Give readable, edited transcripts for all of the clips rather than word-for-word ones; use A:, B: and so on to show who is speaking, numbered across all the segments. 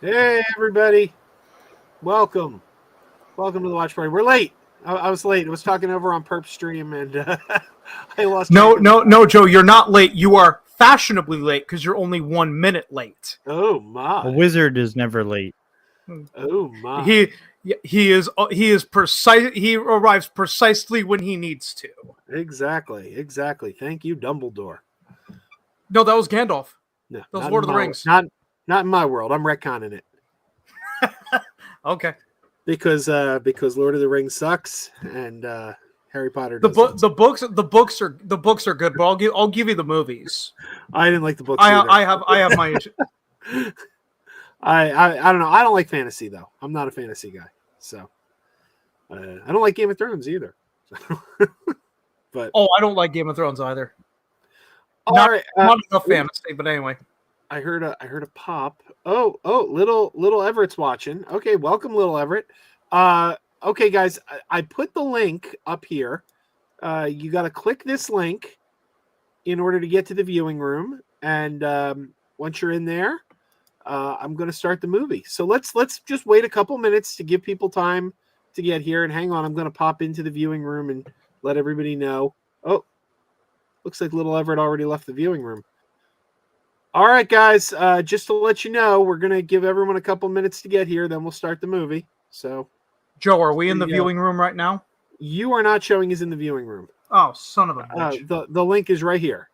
A: Hey, everybody. Welcome. Welcome to the watch party. We're late. I was late. I was talking over on Perp Stream and I lost
B: No,
A: track of the
B: no,
A: time.
B: no, Joe, you're not late. You are fashionably late because you're only 1 minute late.
A: Oh,
C: A
A: my.
C: wizard is never late.
A: Oh, my.
B: He he is precise. He arrives precisely when he needs to.
A: Exactly. Exactly. Thank you, Dumbledore.
B: No, that was Gandalf.
A: No,
B: That was
A: not
B: Lord
A: in
B: of the
A: my
B: Rings.
A: not in my world. I'm retconning it
B: Okay.
A: because Lord of the Rings sucks and Harry Potter
B: The
A: doesn't.
B: the books are good, but I'll give you the movies.
A: I didn't like the books
B: I
A: either.
B: I have my issue.
A: I don't know. I don't like fantasy though. I'm not a fantasy guy, so I don't like Game of Thrones either. But
B: Oh, I don't like Game of Thrones either.
A: all
B: Not
A: right,
B: not enough fantasy, but anyway.
A: I heard a pop. Oh, little Everett's watching. Okay, welcome, little Everett. Okay, guys, I put the link up here. You got to click this link in order to get to the viewing room, and once you're in there, I'm going to start the movie. So let's just wait a couple minutes to give people time to get here. And hang on, I'm going to pop into the viewing room and let everybody know. Oh, looks like little Everett already left the viewing room. All right, guys, just to let you know, we're going to give everyone a couple minutes to get here, then we'll start the movie. So,
B: Joe, are we in the
A: There you go.
B: viewing room right now?
A: you are not showing us in the viewing room.
B: Oh, son of a bitch.
A: The link is right here.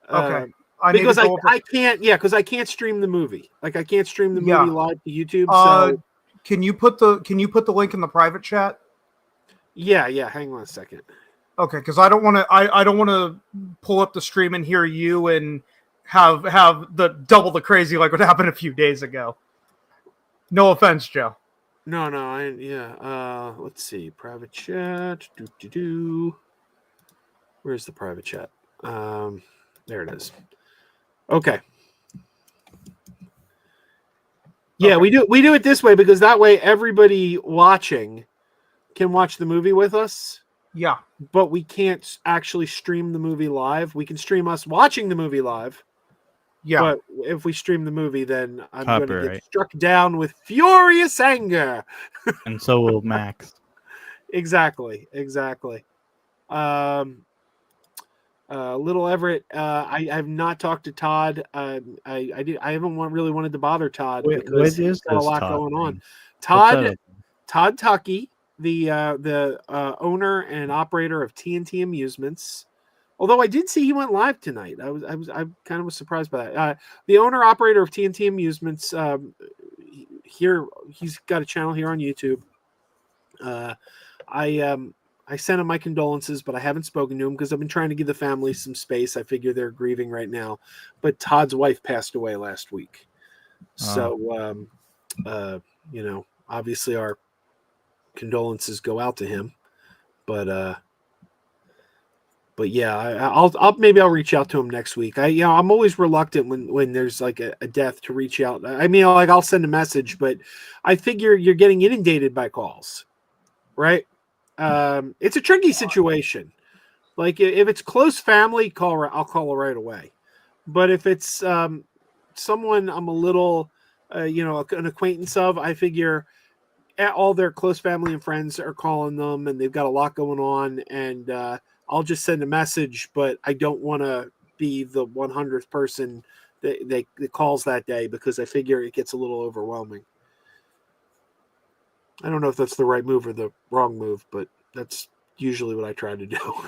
B: Okay. I need to
A: Because
B: go over.
A: I can't, because I can't stream the movie. Like, I can't stream the movie
B: Yeah.
A: live to YouTube. So,
B: Can you put the link in the private chat?
A: yeah, hang on a second.
B: Okay, because I don't want to. I don't want to pull up the stream and hear you and have the double the crazy like what happened a few days ago. No offense, Joe.
A: No, let's see. Private chat. Where's the private chat? There it is. Okay. Yeah,
B: Okay.
A: we do it this way because that way everybody watching can watch the movie with us,
B: Yeah.
A: but we can't actually stream the movie live. We can stream us watching the movie live,
B: Yeah.
A: but if we stream the movie, then I'm going to get
C: Copyright.
A: struck down with furious anger.
C: And so will Max.
A: Exactly. Little Everett, I have not talked to Todd. I haven't really wanted to bother Todd
C: What
A: because
C: is
A: he's got a
C: this
A: lot
C: Todd
A: going on.
C: thing? What's that
A: Todd Tuckey, the owner and operator of TNT Amusements. Although I did see he went live tonight. I kind of was surprised by that. The owner operator of TNT Amusements. Here he's got a channel here on YouTube. I sent him my condolences, but I haven't spoken to him because I've been trying to give the family some space. I figure they're grieving right now. But Todd's wife passed away last week. So, obviously our condolences go out to him. But yeah, I'll reach out to him next week. I'm always reluctant when there's like a death to reach out. I mean, like I'll send a message, but I figure you're getting inundated by calls, right? It's a tricky situation. Like if it's close family, I'll call her right away. But if it's someone I'm a little, an acquaintance of, I figure all their close family and friends are calling them, and they've got a lot going on, and I'll just send a message. But I don't want to be the 100th person that calls that day because I figure it gets a little overwhelming. I don't know if that's the right move or the wrong move, but that's usually what I try to do.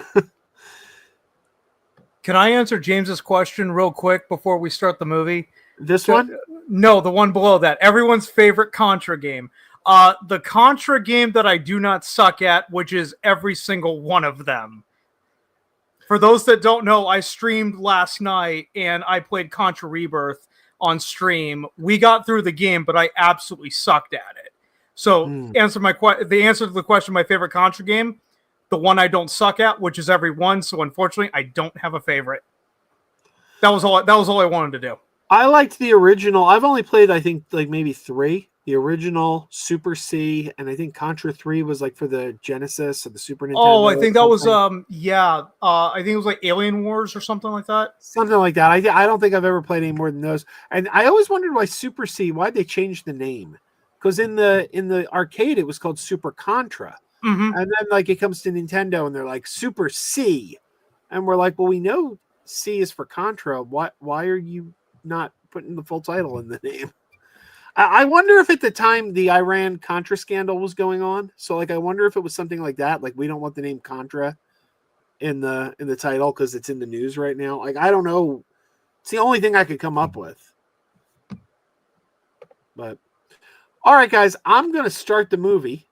B: Can I answer James's question real quick before we start the movie?
A: This one?
B: No, the one below that. Everyone's favorite Contra game. The Contra game that I do not suck at, which is every single one of them. For those that don't know, I streamed last night and I played Contra Rebirth on stream. We got through the game, but I absolutely sucked at it. So, the answer to the question, my favorite Contra game, the one I don't suck at, which is every one. So, unfortunately, I don't have a favorite. That was all I wanted to do.
A: I liked the original. I've only played, I think, like maybe 3. the original, Super C, and I think Contra 3 was like for the Genesis or the Super Nintendo.
B: Oh, I think that was
A: something.
B: I think it was like Alien Wars or something like that.
A: Something like that. I don't think I've ever played any more than those. And I always wondered why Super C, why'd they change the name? Because in the arcade it was called Super Contra.
B: Mm-hmm.
A: And then like it comes to Nintendo and they're like Super C. And we're like, well, we know C is for Contra. Why are you not putting the full title in the name? I wonder if at the time the Iran Contra scandal was going on. So like I wonder if it was something like that. Like we don't want the name Contra in the title because it's in the news right now. Like I don't know. It's the only thing I could come up with. But all right, guys, I'm gonna start the movie.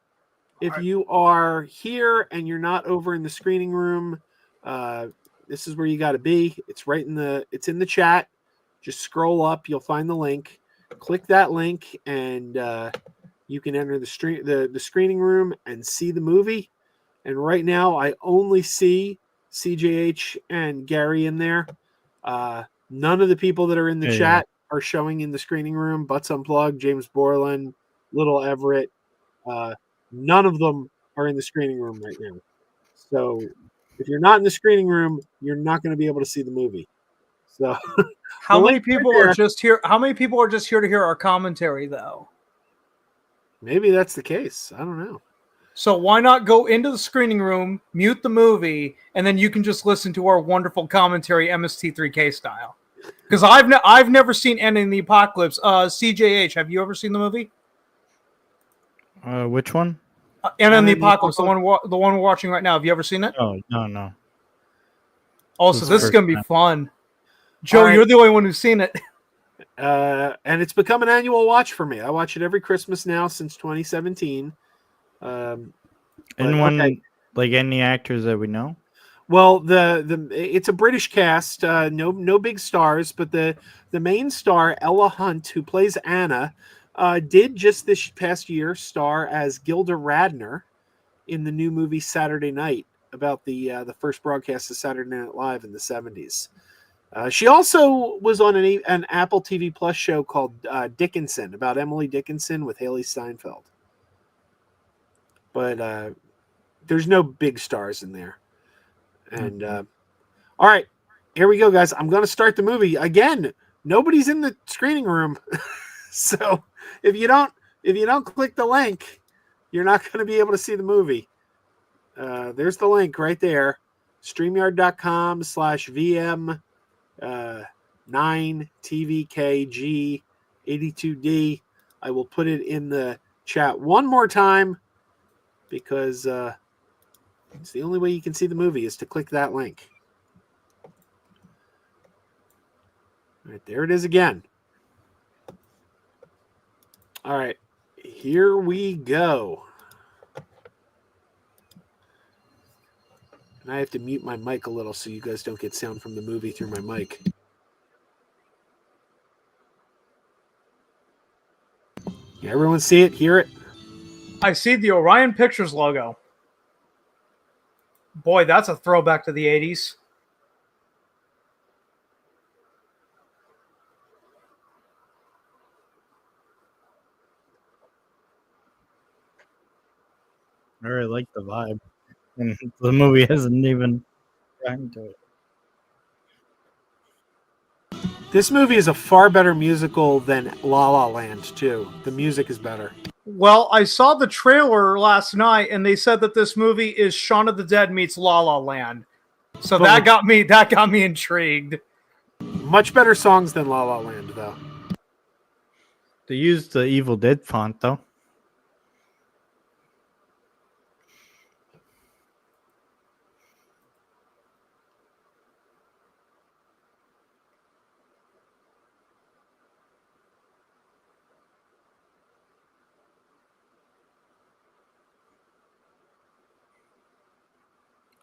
A: If you are here and you're not over in the screening room, this is where you got to be. It's right it's in the chat. Just scroll up, you'll find the link. Click that link, and you can enter the screening room and see the movie. And right now, I only see CJH and Gary in there. None of the people that are in the chat are showing in the screening room. Butts Unplugged, James Borland, Little Everett. None of them are in the screening room right now. So if you're not in the screening room, you're not going to be able to see the movie. So
B: how many people are just here? How many people are just here to hear our commentary, though?
A: Maybe that's the case. I don't know.
B: So why not go into the screening room, mute the movie, and then you can just listen to our wonderful commentary MST3K style? Because I've never seen End in the Apocalypse. CJH, have you ever seen the movie?
C: Which one?
B: End in the Apocalypse, the one we're watching right now. Have you ever seen it?
C: Oh, no.
B: Also, this is gonna be fun. Joe, you're the only one who's seen it.
A: And it's become an annual watch for me. I watch it every Christmas now since 2017.
C: Anyone like any actors that we know?
A: Well, it's a British cast, no big stars, but the main star, Ella Hunt, who plays Anna, did just this past year star as Gilda Radner in the new movie Saturday Night, about the first broadcast of Saturday Night Live in the 70s. She also was on an Apple TV Plus show called Dickinson, about Emily Dickinson with Haley Steinfeld. But there's no big stars in there. And all right, here we go, guys. I'm going to start the movie again. Nobody's in the screening room, so if you don't click the link, you're not going to be able to see the movie. There's the link right there. StreamYard.com/VM 9TVKG82D. I will put it in the chat one more time because it's the only way you can see the movie is to click that link. All right, there it is again. All right, here we go. And I have to mute my mic a little so you guys don't get sound from the movie through my mic. Yeah, everyone see it, hear it?
B: I see the Orion Pictures logo. Boy, that's a throwback to the 80s.
C: I really like the vibe. And the movie hasn't even gotten to it.
A: This movie is a far better musical than La La Land, too. The music is better.
B: Well, I saw the trailer last night, and they said that this movie is Shaun of the Dead meets La La Land. So that got me intrigued.
A: Much better songs than La La Land, though.
C: They used the Evil Dead font, though.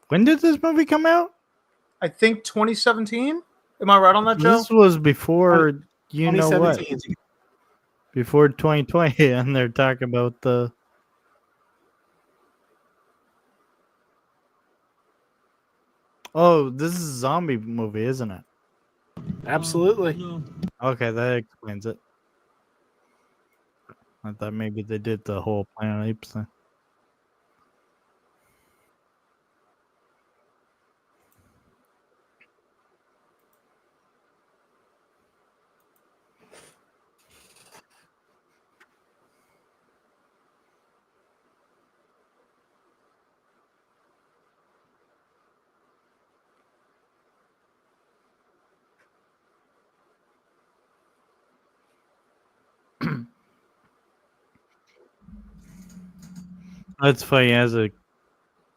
C: When did this movie come out?
B: I think 2017. Am I right on that, Joe?
C: This was before you know what? Before 2020, and they're talking about the. Oh, this is a zombie movie, isn't it?
A: Absolutely.
C: Okay, that explains it. I thought maybe they did the whole Planet of the Apes thing. That's funny. As a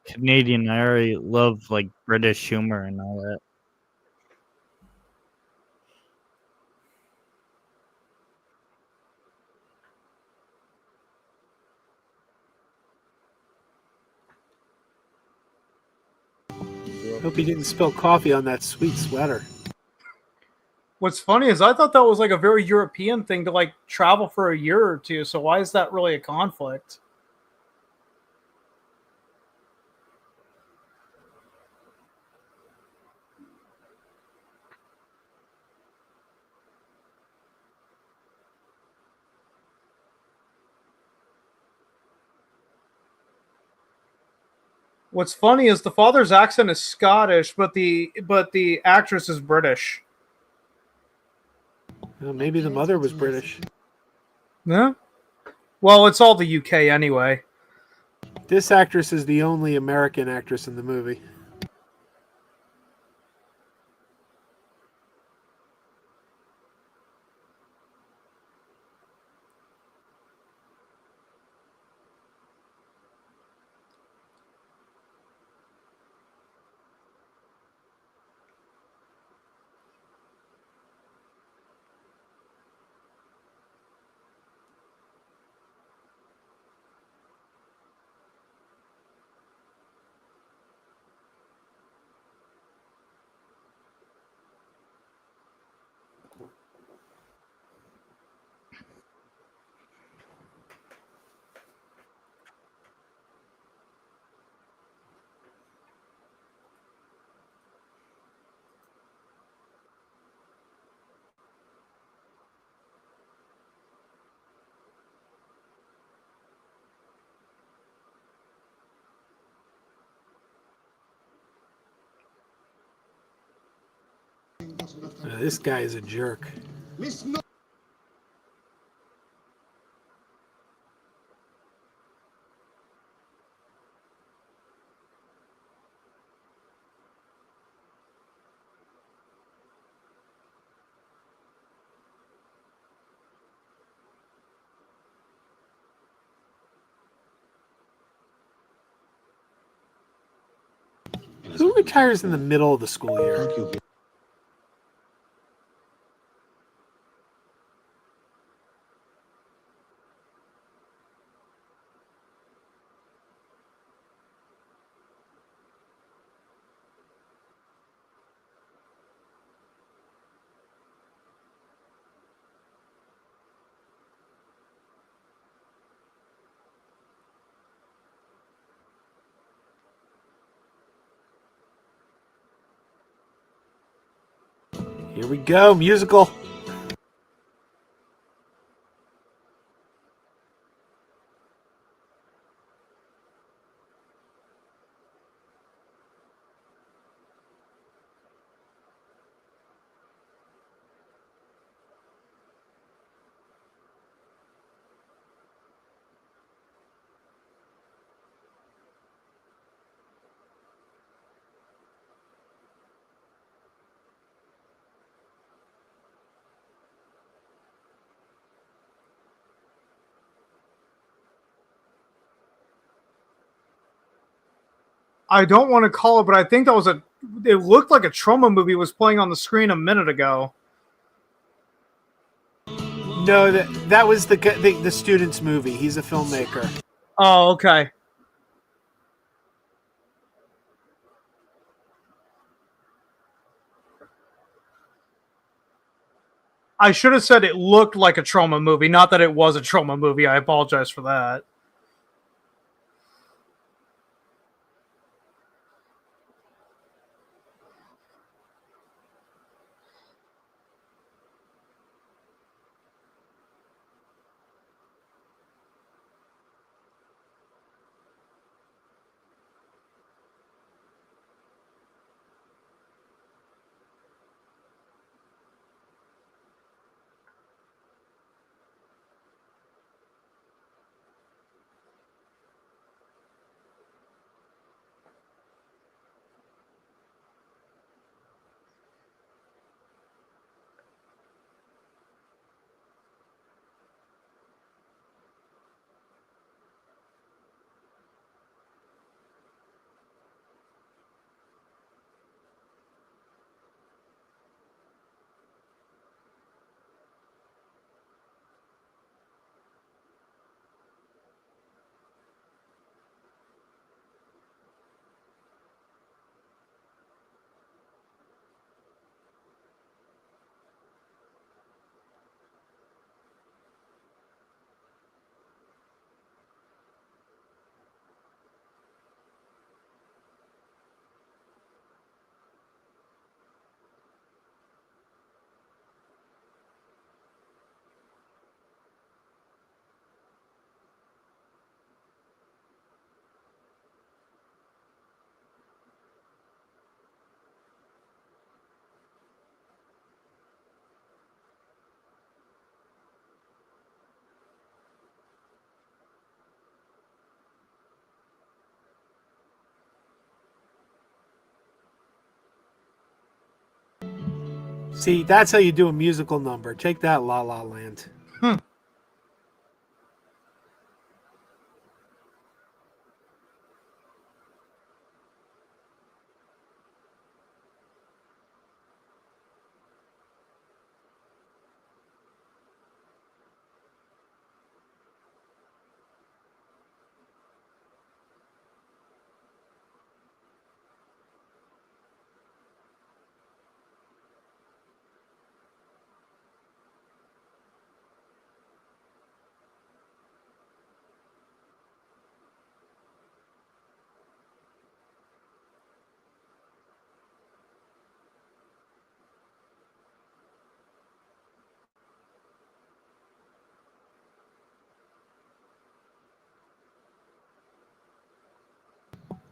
C: Canadian, I already love like British humor and all that.
A: Hope you didn't spill coffee on that sweet sweater.
B: What's funny is I thought that was like a very European thing to like travel for a year or two. So why is that really a conflict? What's funny is the father's accent is Scottish, but the actress is British.
A: Well, maybe the mother was British.
B: Yeah. Well, it's all the UK anyway.
A: This actress is the only American actress in the movie. This guy is a jerk. Who retires in the middle of the school year? Here we go, musical.
B: I don't want to call it, but I think that was a. It looked like a Troma movie was playing on the screen a minute ago.
A: No, that was the student's movie. He's a filmmaker.
B: Oh, okay. I should have said it looked like a Troma movie, not that it was a Troma movie. I apologize for that.
A: See, that's how you do a musical number. Take that, La La Land.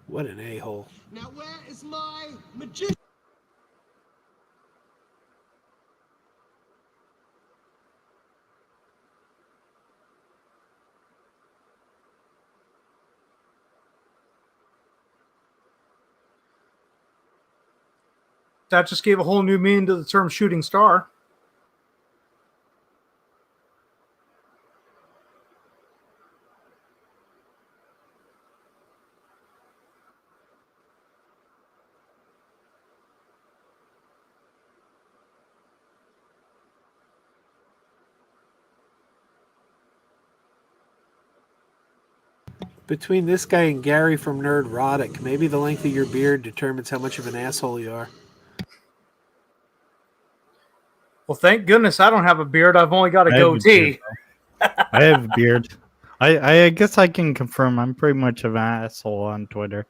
A: What an a-hole.
D: Now where is my magician?
B: That just gave a whole new meaning to the term shooting star.
A: Between this guy and Gary from Nerdrotic, maybe the length of your beard determines how much of an asshole you are.
B: Well, thank goodness I don't have a beard. I've only got a goatee.
C: I have a beard. I guess I can confirm I'm pretty much an asshole on Twitter.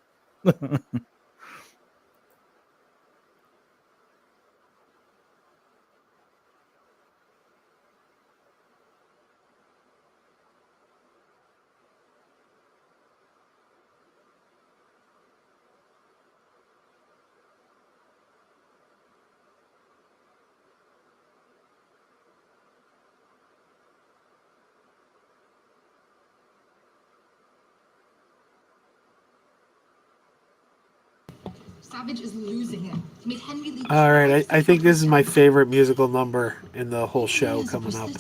E: Savage is losing it. He made Henry Lee.
A: All right, I think this is my favorite musical number in the whole show coming up.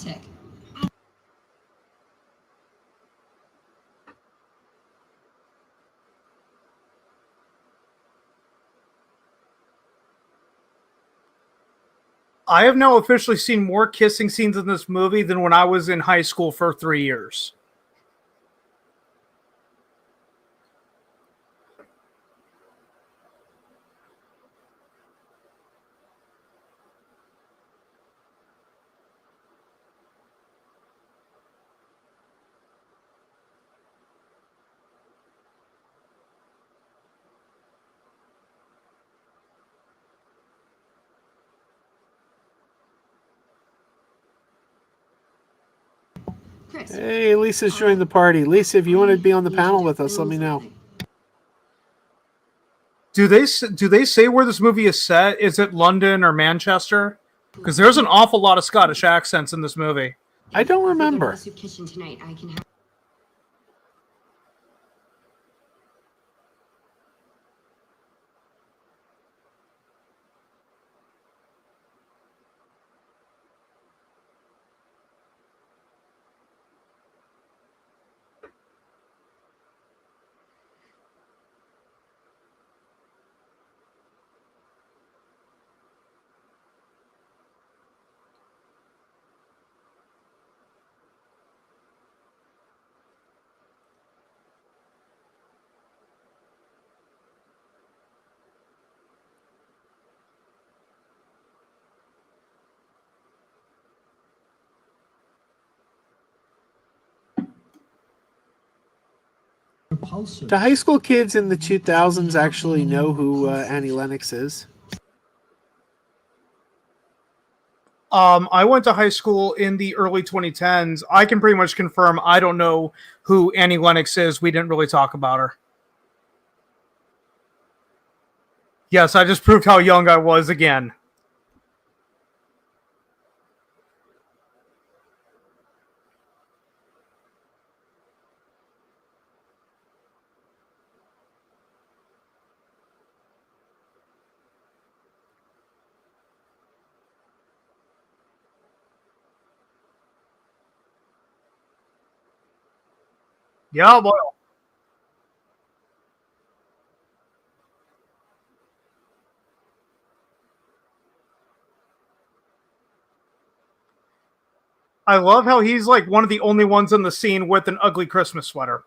B: I have now officially seen more kissing scenes in this movie than when I was in high school for 3 years.
E: Chris.
A: Hey, Lisa's joined the party. Lisa, if you want to be on the panel with us, let me know.
B: Do they say where this movie is set? Is it London or Manchester? Because there's an awful lot of Scottish accents in this movie.
A: I don't remember.
E: Kitchen tonight. I can have.
A: Do high school kids in the 2000s actually know who Annie Lennox is?
B: I went to high school in the early 2010s. I can pretty much confirm I don't know who Annie Lennox is. We didn't really talk about her. Yes, I just proved how young I was again. Yeah, boy. I love how he's like one of the only ones in the scene with an ugly Christmas sweater.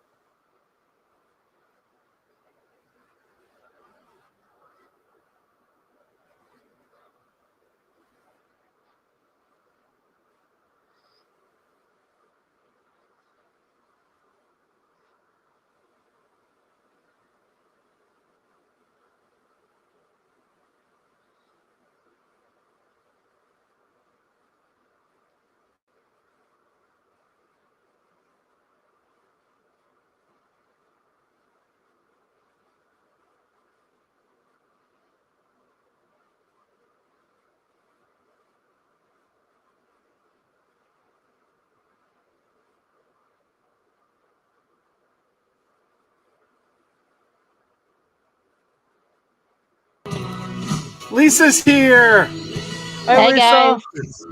A: Lisa's here.
B: Hey,
F: Hey
B: Lisa.
F: guys.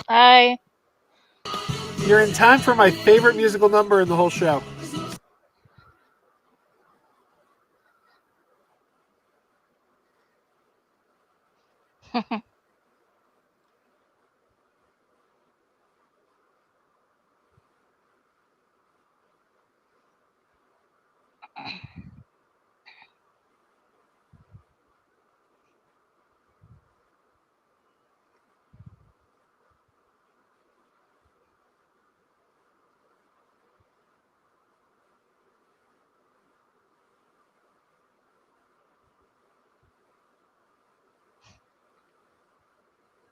F: Hi.
A: You're in time for my favorite musical number in the whole show.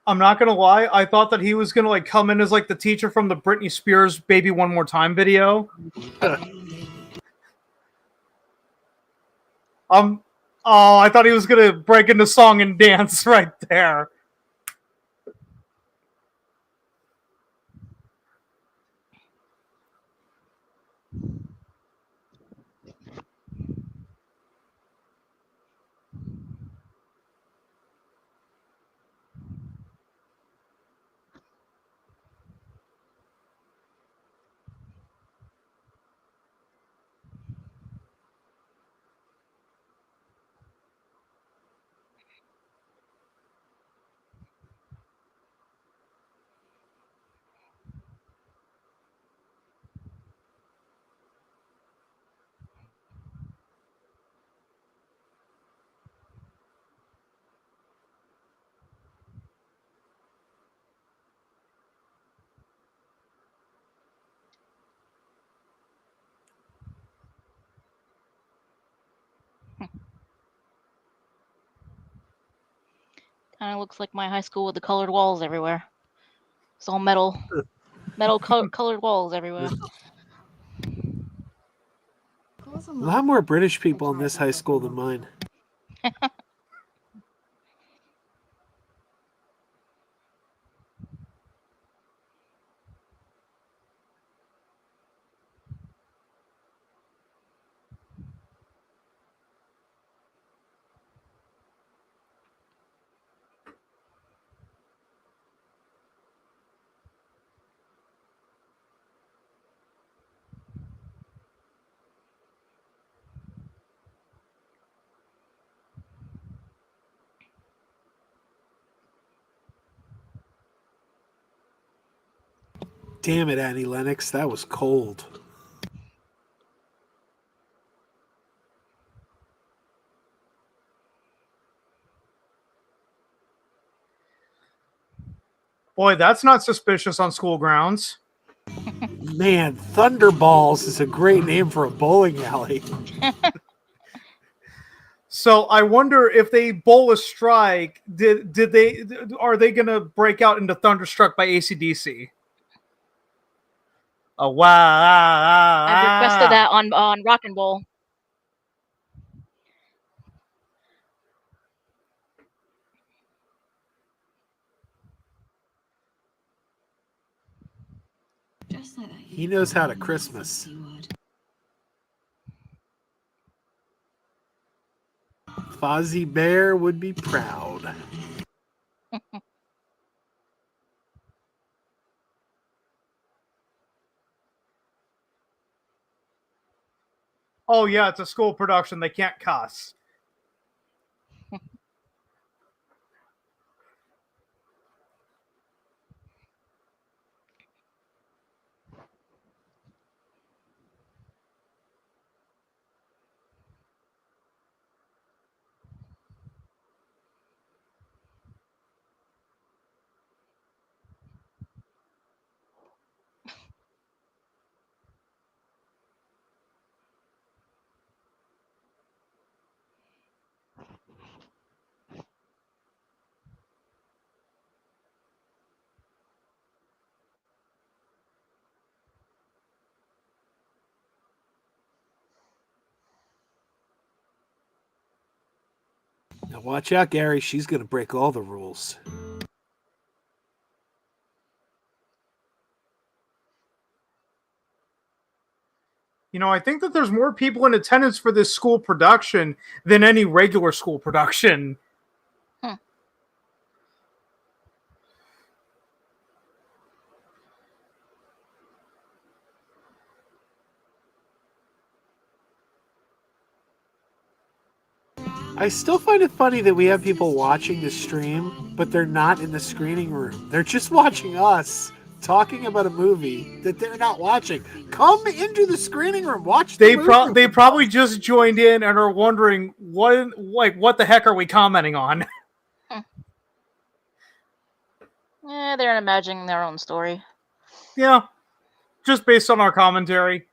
B: I'm not gonna lie, I thought that he was gonna like come in as like the teacher from the Britney Spears "Baby One More Time" video. Oh, I thought he was gonna break into song and dance right there.
F: Kind of looks like my high school with the colored walls everywhere. It's all metal, colored walls everywhere.
A: A lot more British people in this high school than mine. Damn it, Annie Lennox, that was cold.
B: Boy, that's not suspicious on school grounds.
A: Man, Thunderballs is a great name for a bowling alley.
B: So I wonder if they bowl a strike, are they gonna break out into Thunderstruck by AC/DC? Oh wow!
F: I've requested that on Rock and Roll.
E: Just like that.
A: He knows how to Christmas. Fozzie Bear would be proud.
B: Oh yeah, it's a school production. They can't cuss.
A: Now watch out, Gary. She's going to break all the rules.
B: You know, I think that there's more people in attendance for this school production than any regular school production.
A: I still find it funny that we have people watching the stream, but they're not in the screening room. They're just watching us talking about a movie that they're not watching. Come into the screening room, watch the movie.
B: They probably just joined in and are wondering what the heck are we commenting on?
F: Yeah, they're imagining their own story.
B: Yeah, just based on our commentary.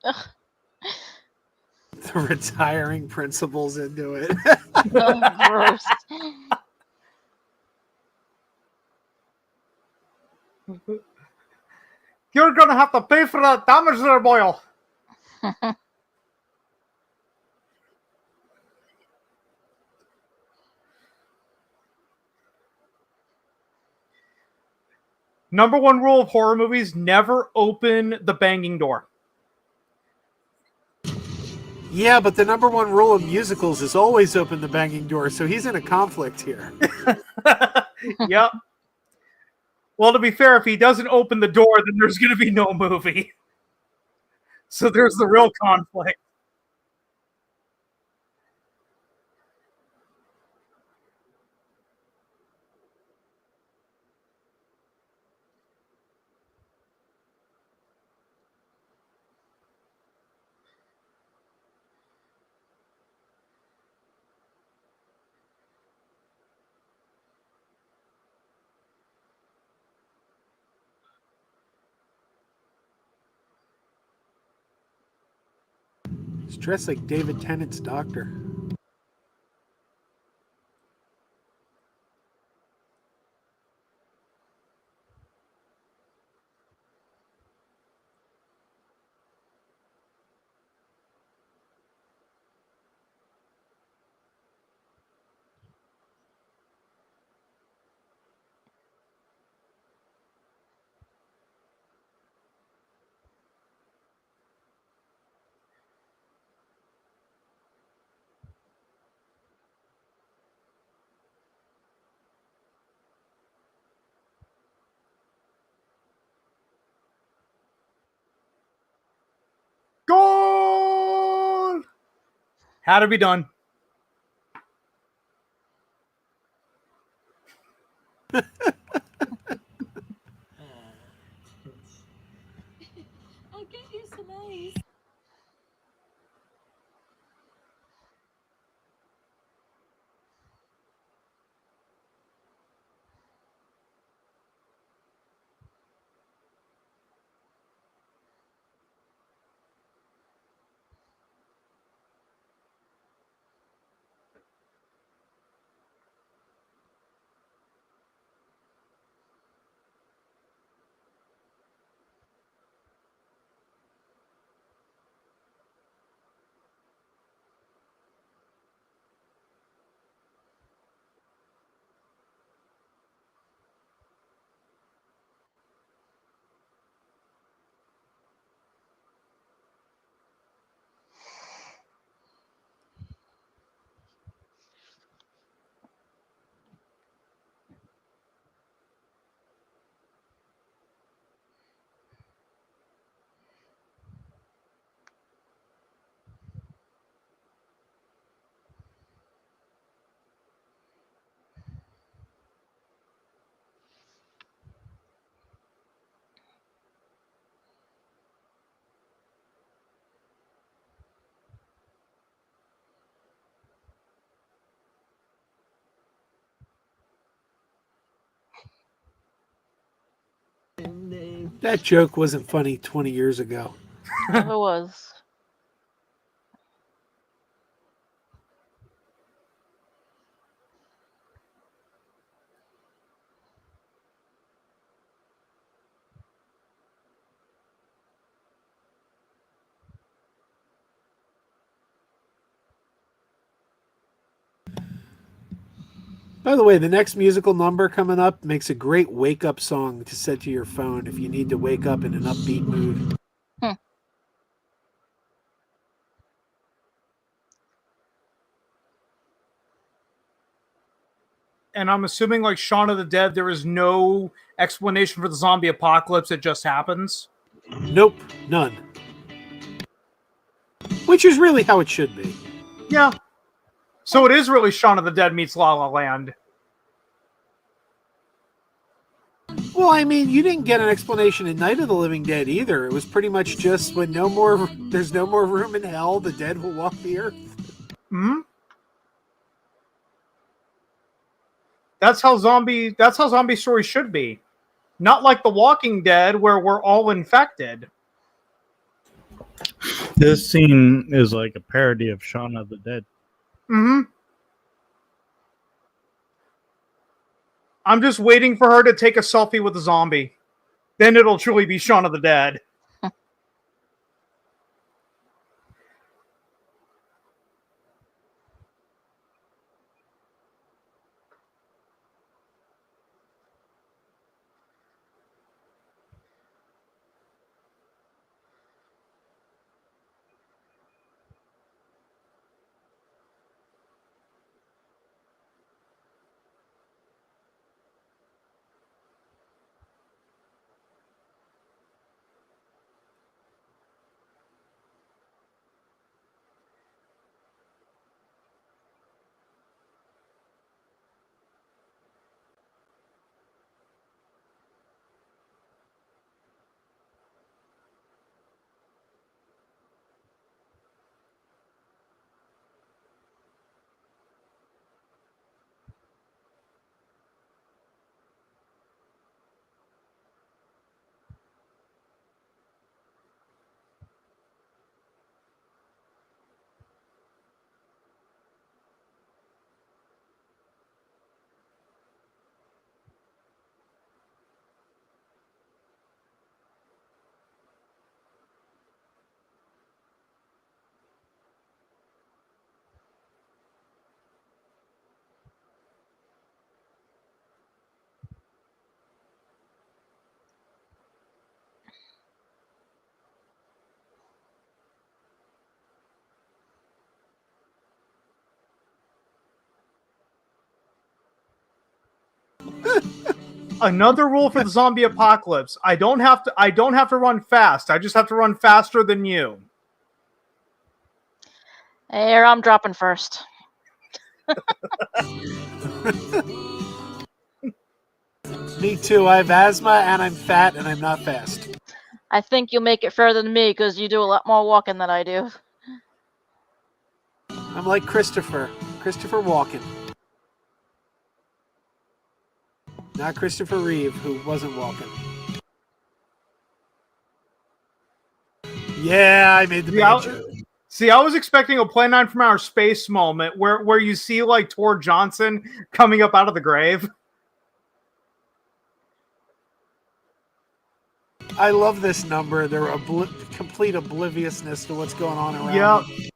F: Ugh.
A: The retiring principal's into it.
F: Oh, gross.
B: You're gonna have to pay for that damage there, Boyle. Number one rule of horror movies: never open the banging door.
A: Yeah, but the number one rule of musicals is always open the banging door, so he's in a conflict here.
B: Yep. Well, to be fair, if he doesn't open the door, then there's going to be no movie. So there's the real conflict.
A: He's dressed like David Tennant's doctor.
B: Goal! Had to be done.
E: I'll get you some ice.
A: That joke wasn't funny 20 years ago.
F: Never was.
A: By the way, the next musical number coming up makes a great wake-up song to set to your phone if you need to wake up in an upbeat mood.
B: And I'm assuming, like Shaun of the Dead, there is no explanation for the zombie apocalypse. It just happens.
A: Nope, none. Which is really how it should be.
B: Yeah. So it is really Shaun of the Dead meets La La Land.
A: Well, I mean, you didn't get an explanation in Night of the Living Dead either. It was pretty much just when there's no more room in hell, the dead will walk the earth.
B: Hmm. That's how zombie stories should be. Not like The Walking Dead where we're all infected.
C: This scene is like a parody of Shaun of the Dead.
B: Hmm. I'm just waiting for her to take a selfie with a zombie. Then it'll truly be Shaun of the Dead. Another rule for the zombie apocalypse: I don't have to run fast. I just have to run faster than you.
F: Here, I'm dropping first.
A: Me too. I have asthma and I'm fat and I'm not fast.
F: I think you'll make it further than me because you do a lot more walking than I do.
A: I'm like Christopher Walken. Not Christopher Reeve, who wasn't walking. Yeah, I made the bad joke.
B: See, I was expecting a Plan 9 from Outer Space moment where you see like Tor Johnson coming up out of the grave.
A: I love this number. They're complete obliviousness to what's going on around
B: Yep.
A: them.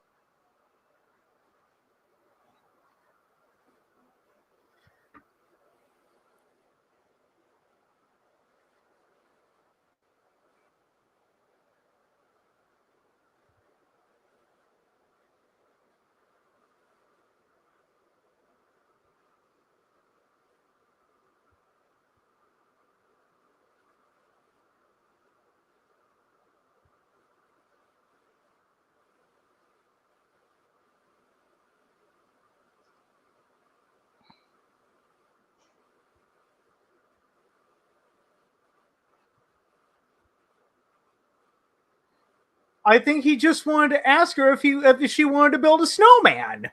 B: I think he just wanted to ask her if she wanted to build a snowman.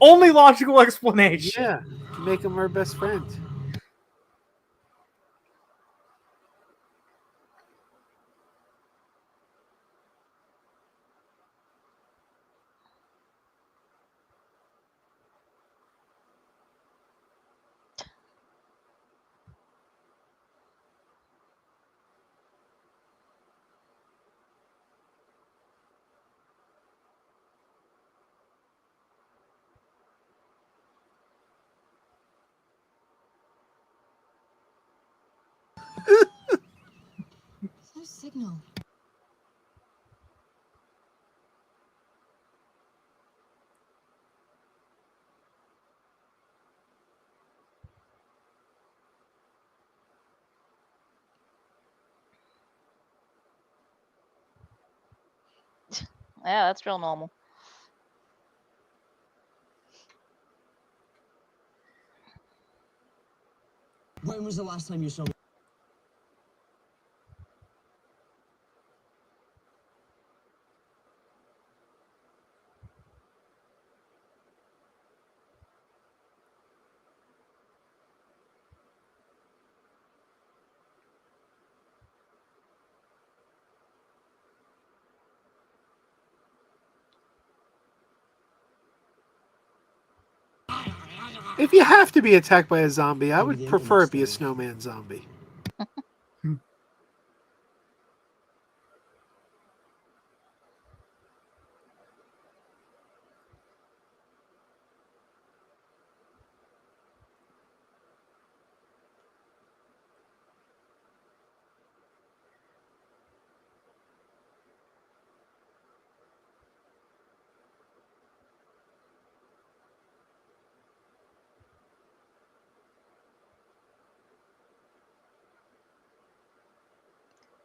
B: Only logical explanation.
A: Yeah, to make him our best friend.
E: signal.
F: Yeah, that's real normal.
D: When was the last time you saw me?
A: If you have to be attacked by a zombie, I
D: Maybe
A: would
D: the
A: prefer it
D: internet's
A: be a
D: down.
A: snowman zombie.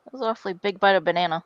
F: That was an awfully big bite of banana.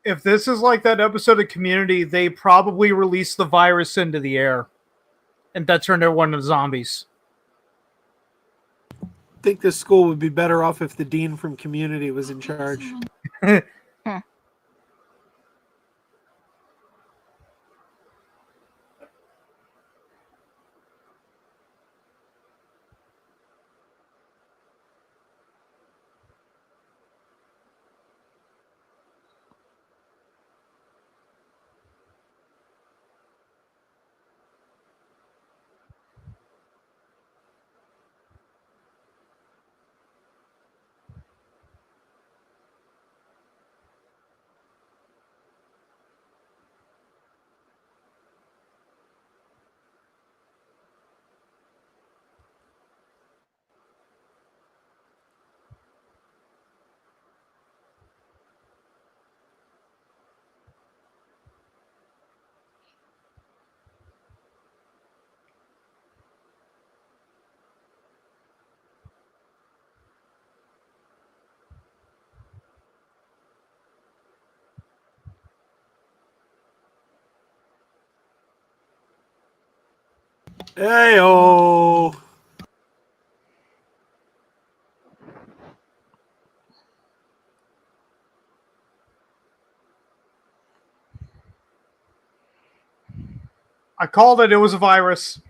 B: If this is like that episode of Community, they probably released the virus into the air, and that turned everyone into zombies.
A: I think the school would be better off if the dean from Community was in charge. Hey-oh!
B: I called it. It was a virus.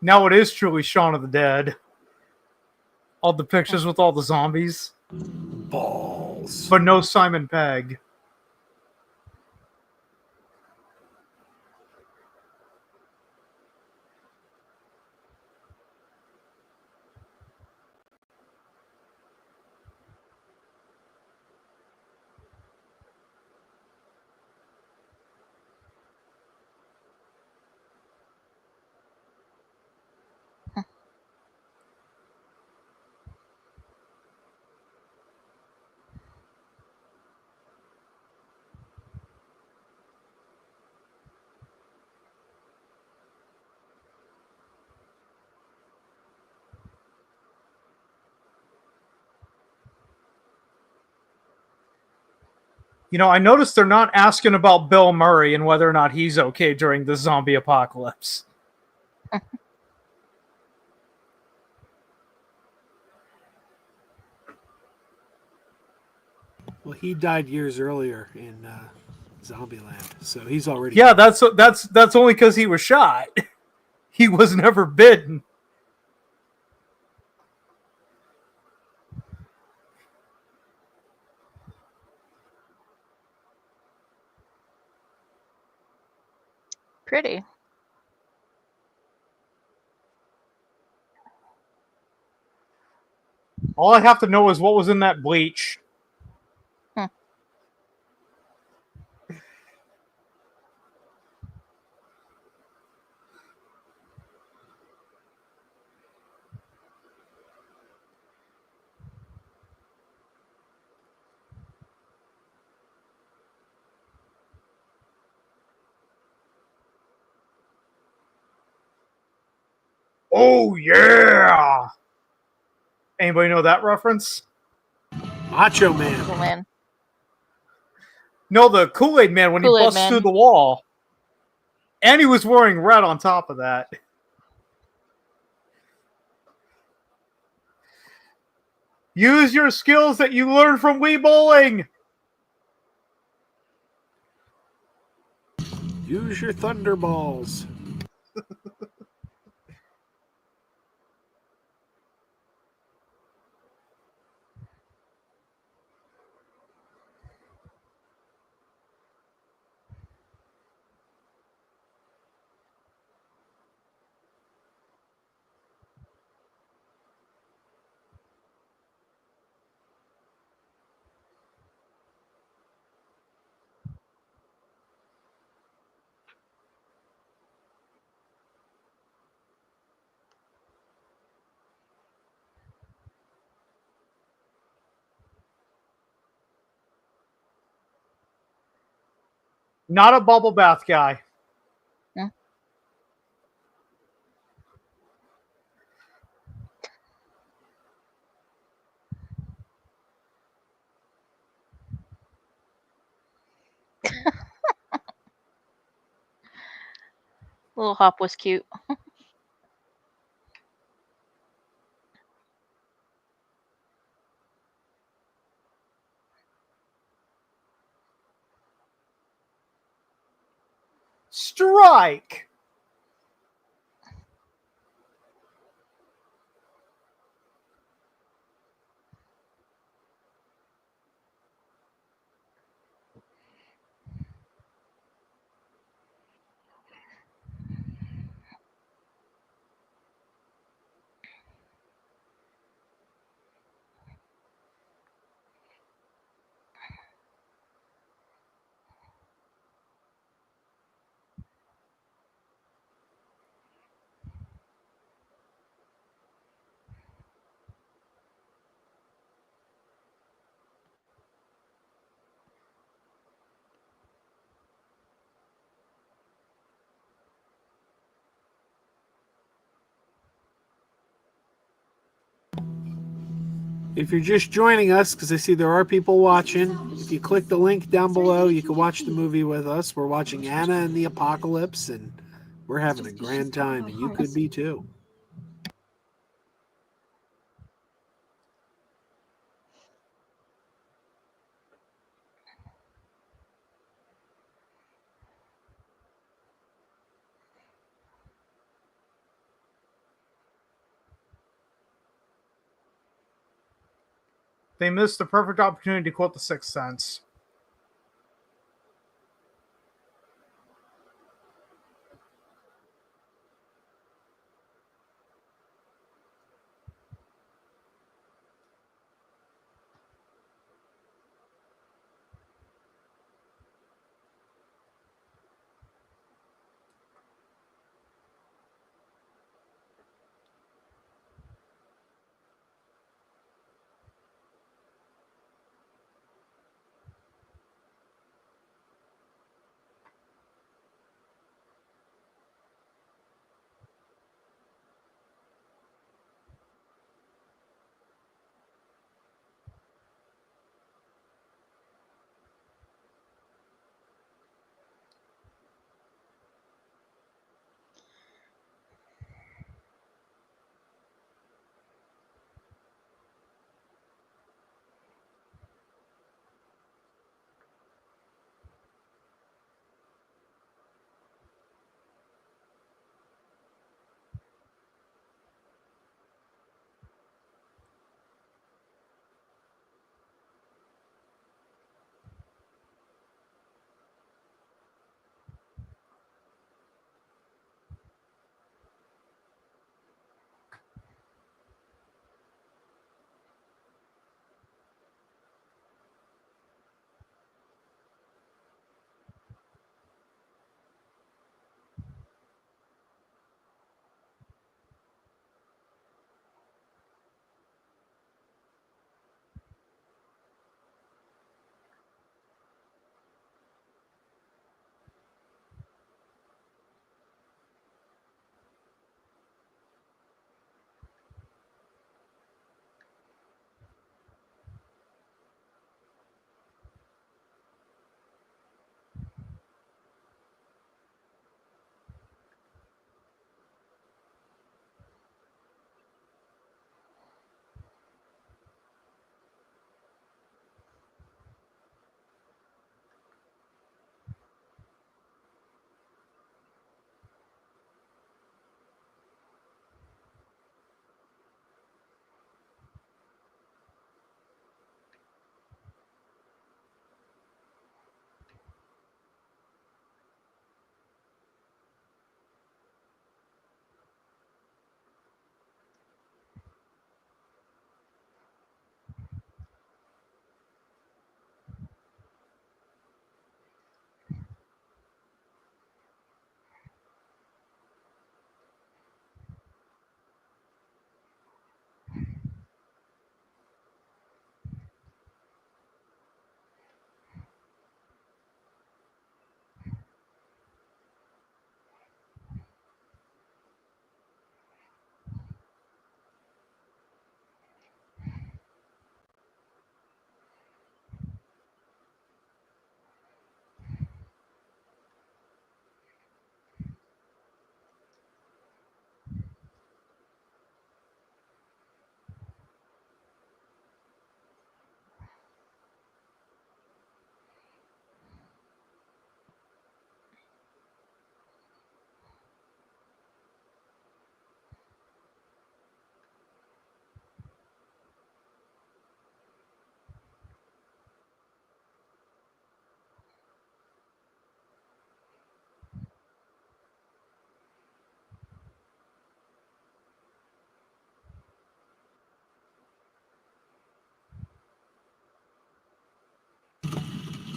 B: Now it is truly Shaun of the Dead. All the pictures with all the zombies,
A: Balls.
B: but no Simon Pegg. I noticed they're not asking about Bill Murray and whether or not he's okay during the zombie apocalypse.
A: Well, he died years earlier in Zombieland, so he's already.
B: Yeah, that's only because he was shot. He was never bitten.
F: Pretty.
B: All I have to know is what was in that bleach. Oh yeah! Anybody know that reference?
A: Macho Man.
F: Oh, man.
B: No, the Kool-Aid Man when he
F: Kool-Aid
B: busts
F: Man.
B: through the wall. And he was wearing red on top of that. Use your skills that you learned from Wii Bowling!
A: Use your thunderballs.
B: Not a bubble bath guy.
F: Little Hop was cute.
B: Strike!
A: If you're just joining us, because I see there are people watching, if you click the link down below, you can watch the movie with us. We're watching Anna and the Apocalypse, and we're having a grand time, and you could be too.
B: They missed the perfect opportunity to quote The Sixth Sense.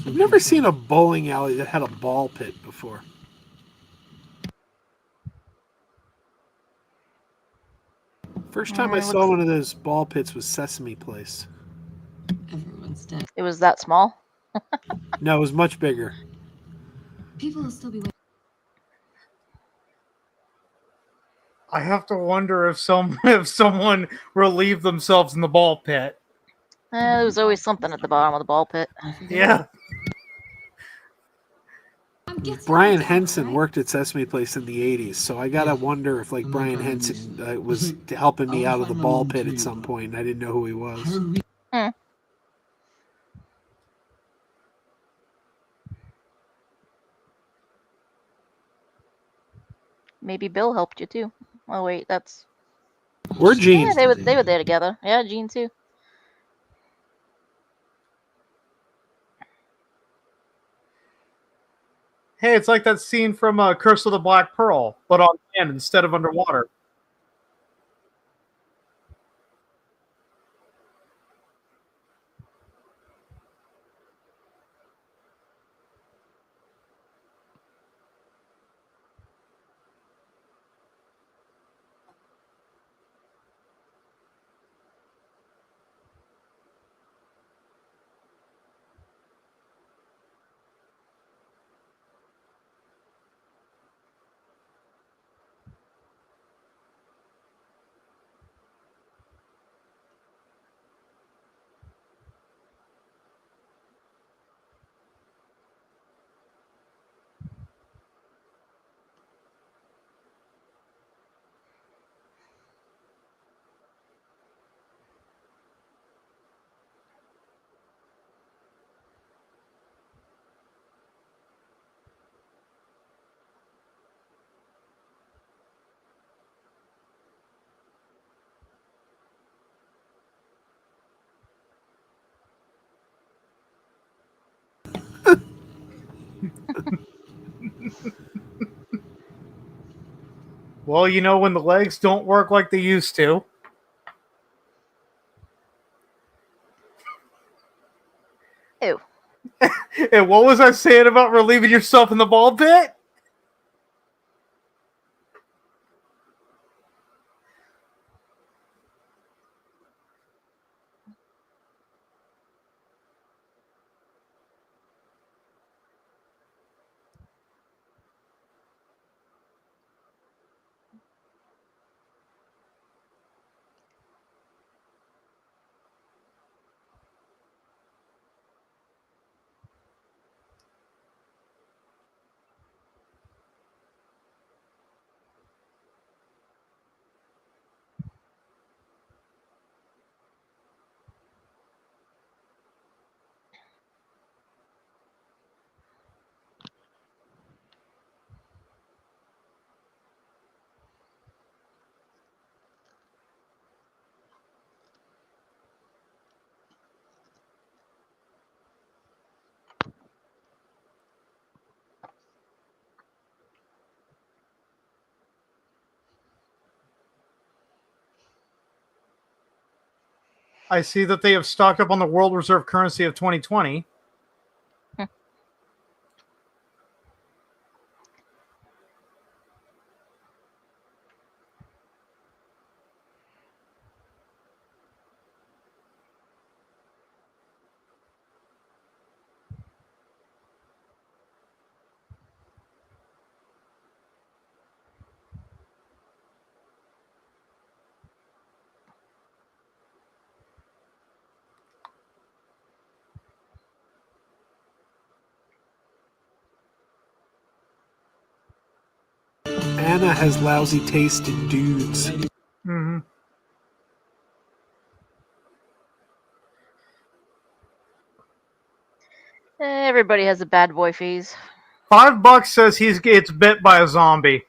A: I've never seen a bowling alley that had a ball pit before. First time I saw one of those ball pits was Sesame Place.
E: Everyone's dead.
F: It was that small.
A: No, it was much bigger.
E: People will still be waiting.
B: I have to wonder if someone relieved themselves in the ball pit.
F: There was always something at the bottom of the ball pit.
B: Yeah.
A: Brian Henson worked at Sesame Place in the 80s, so I gotta wonder if like Brian Henson was helping me out of the ball pit at some point, and I didn't know who he was.
F: Maybe Bill helped you too. Oh wait, that's
A: Or Gene.
F: yeah. They were there together. Yeah, Gene too.
B: Hey, it's like that scene from Curse of the Black Pearl, but on land instead of underwater. Well, you know when the legs don't work like they used to.
F: Ew.
B: And what was I saying about relieving yourself in the ball pit? I see that they have stocked up on the world reserve currency of 2020.
A: Anna has lousy taste in dudes.
B: Mm-hmm.
F: Everybody has a bad boy phase.
B: $5 says he gets bit by a zombie.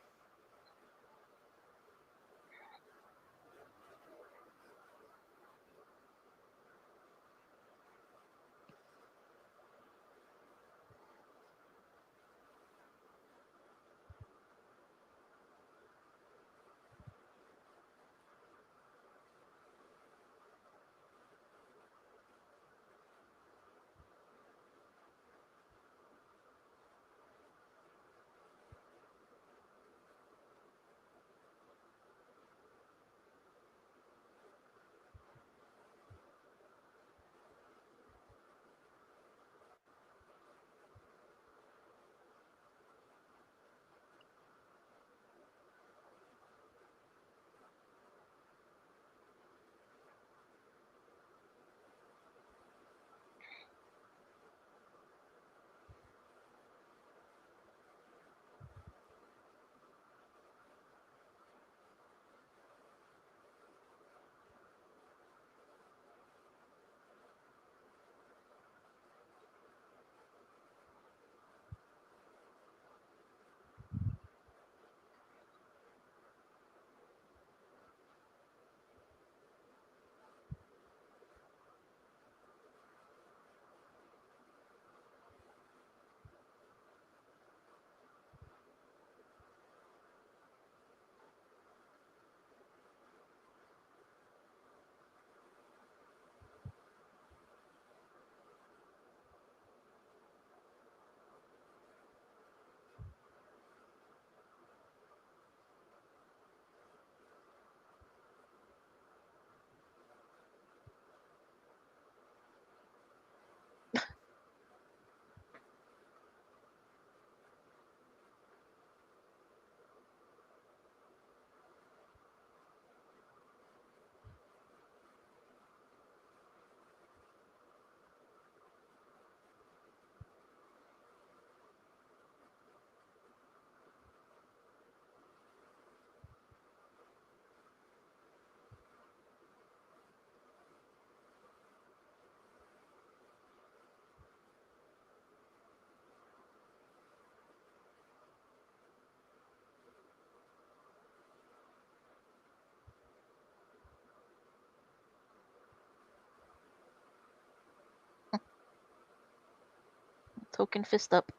F: Token fist up.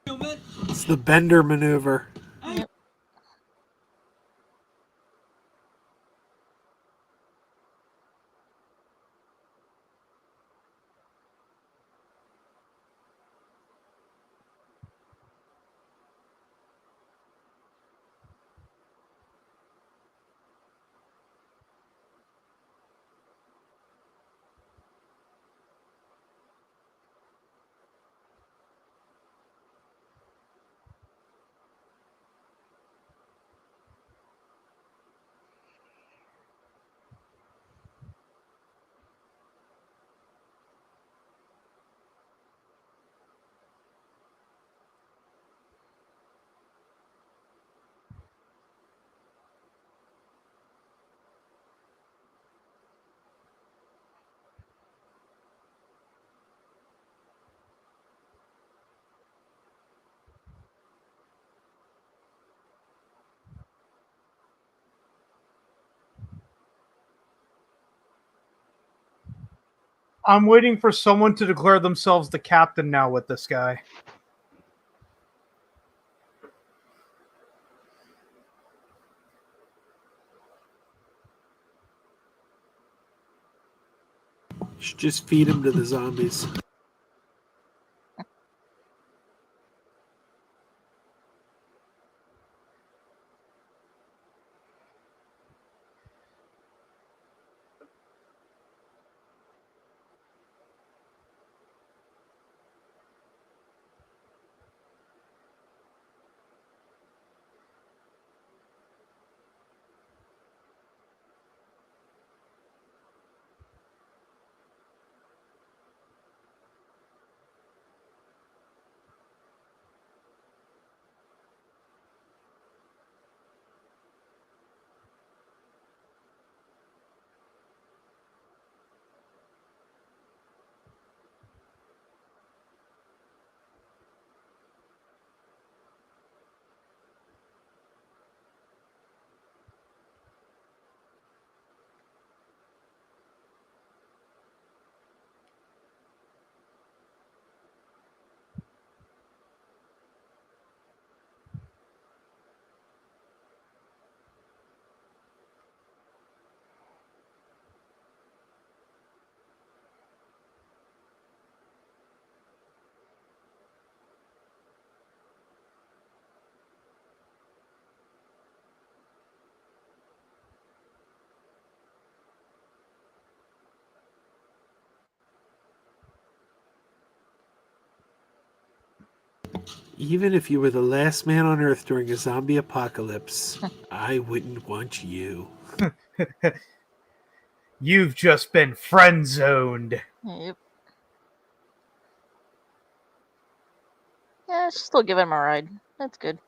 A: It's the Bender maneuver.
F: Yep.
B: I'm waiting for someone to declare themselves the captain now with this guy.
A: Should just feed him to the zombies. Even if you were the last man on Earth during a zombie apocalypse, I wouldn't want you.
B: You've just been friend zoned.
F: Yep. Yeah, still give him a ride. That's good.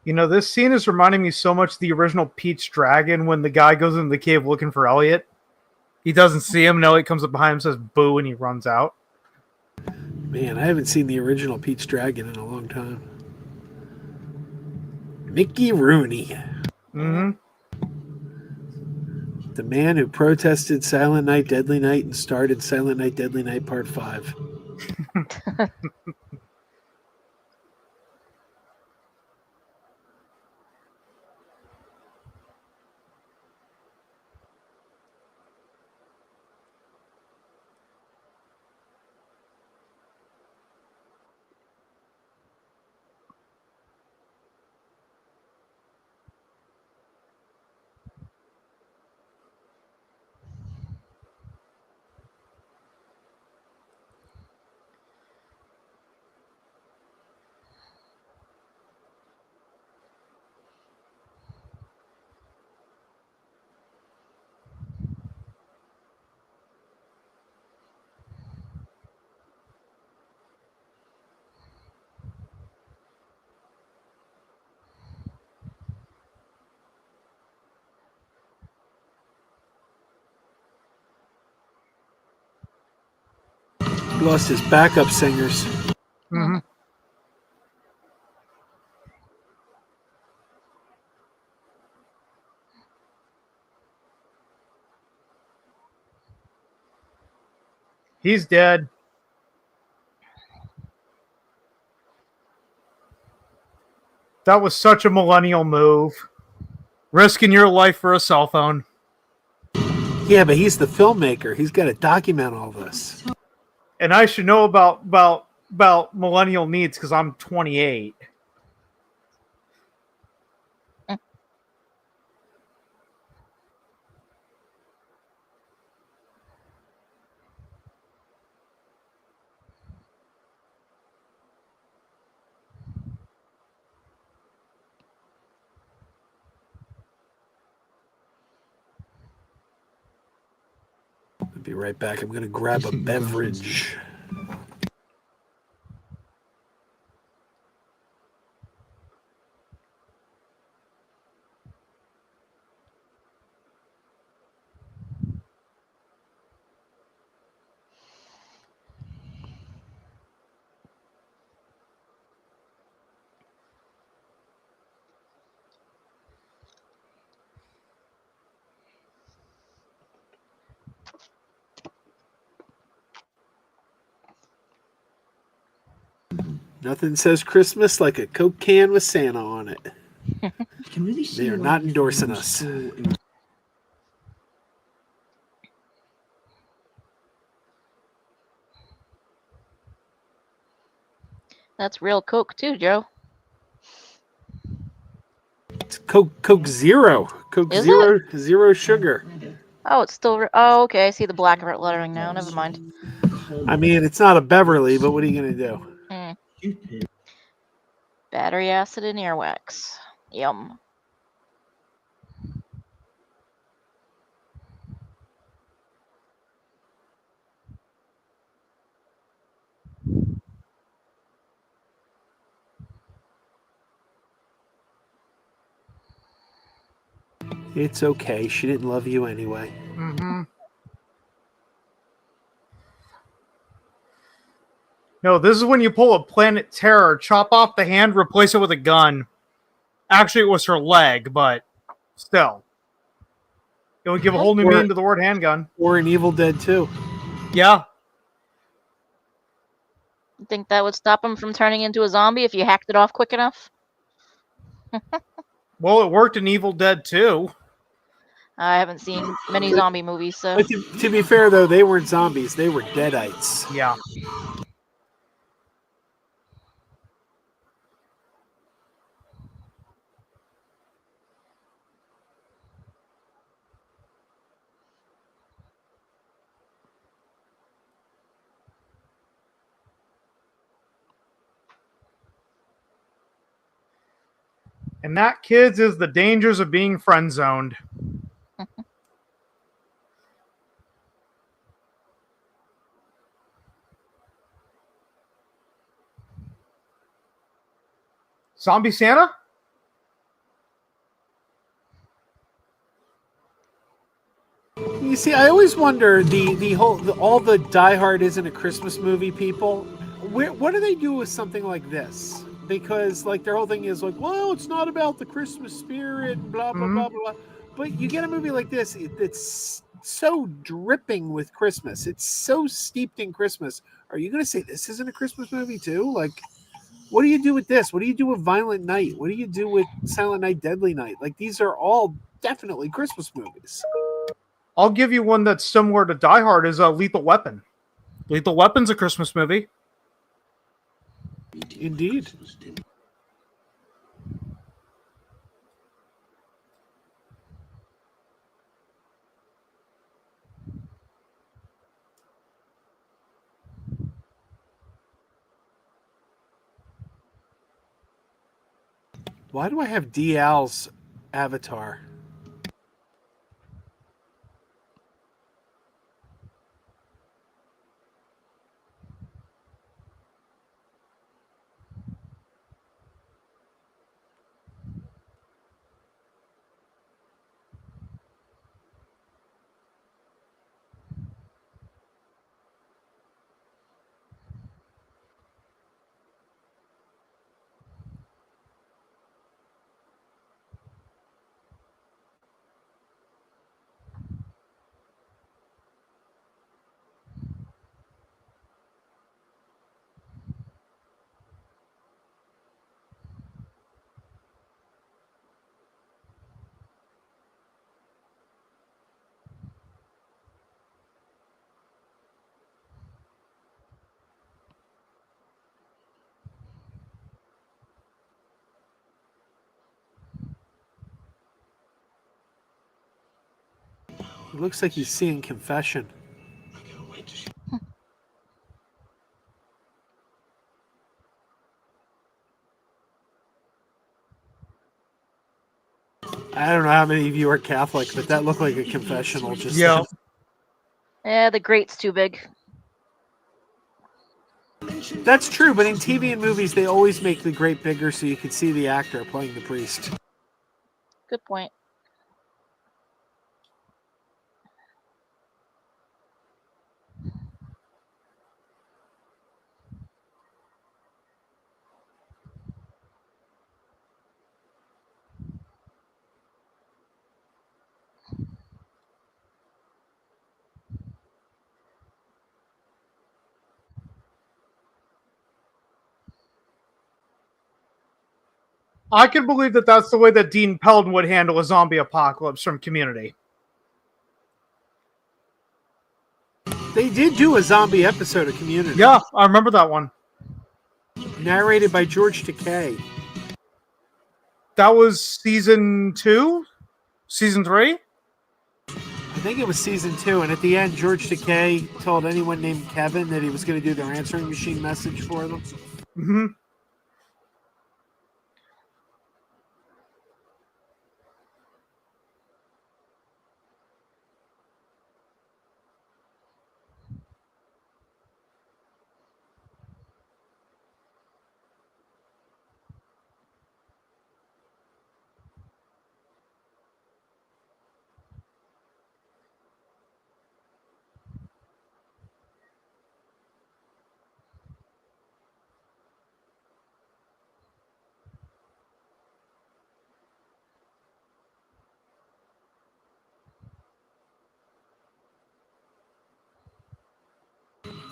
B: This scene is reminding me so much of the original Pete's Dragon when the guy goes into the cave looking for Elliot. He doesn't see him, and Elliot comes up behind him, says boo, and he runs out.
A: Man, I haven't seen the original Pete's Dragon in a long time. Mickey Rooney.
B: Mm-hmm.
A: The man who protested Silent Night, Deadly Night and started Silent Night, Deadly Night Part 5. He lost his backup singers.
B: Mm-hmm. He's dead. That was such a millennial move. Risking your life for a cell phone.
A: Yeah, but he's the filmmaker. He's got to document all this.
B: And I should know about millennial needs because I'm 28.
A: I'll be right back. I'm going to grab a beverage. Nothing says Christmas like a Coke can with Santa on it.
D: Can really see
A: They are
D: why
A: not
D: you
A: endorsing
D: feel
A: us.
D: so in-
F: That's real Coke too, Joe.
A: It's Coke Zero. Coke
F: Is
A: Zero, zero sugar.
F: Oh, it's still. Oh, okay. I see the black lettering now. Never mind.
A: I mean, it's not a Beverly, but what are you going to do?
D: Stupid.
F: Battery acid and earwax. Yum.
A: It's okay. She didn't love you anyway.
B: Mm-hmm. No, this is when you pull a Planet Terror, chop off the hand, replace it with a gun. Actually, it was her leg, but still. It would give a whole new meaning to the word handgun.
A: Or an Evil Dead 2.
B: Yeah.
F: You think that would stop him from turning into a zombie if you hacked it off quick enough?
B: Well, it worked in Evil Dead 2.
F: I haven't seen many zombie movies, so.
A: But to be fair, though, they weren't zombies. They were deadites.
B: Yeah. And that, kids, is the dangers of being friend-zoned. Zombie Santa?
A: You see, I always wonder all the Die Hard isn't a Christmas movie people. What do they do with something like this? Because like their whole thing is like, well, it's not about the Christmas spirit and blah blah
B: Mhm.
A: blah blah. But you get a movie like this, it's so dripping with Christmas. It's so steeped in Christmas. Are you going to say this isn't a Christmas movie too? Like, what do you do with this? What do you do with Violent Night? What do you do with Silent Night, Deadly Night? Like, these are all definitely Christmas movies.
B: I'll give you one that's similar to Die Hard is Lethal Weapon. Lethal Weapon's a Christmas movie.
A: Indeed. Why do I have DL's avatar? It looks like he's seeing Confession. I don't know how many of you are Catholic, but that looked like a confessional just
B: Yeah.
F: Yeah, the grate's too big.
A: That's true, but in TV and movies, they always make the grate bigger so you can see the actor playing the priest.
F: Good point.
B: I can believe that that's the way that Dean Peldon would handle a zombie apocalypse from Community.
A: They did do a zombie episode of Community.
B: Yeah, I remember that one.
A: Narrated by George Takei.
B: That was season 2? Season 3?
A: I think it was season 2, and at the end, George Takei told anyone named Kevin that he was going to do their answering machine message for them.
B: Mm-hmm.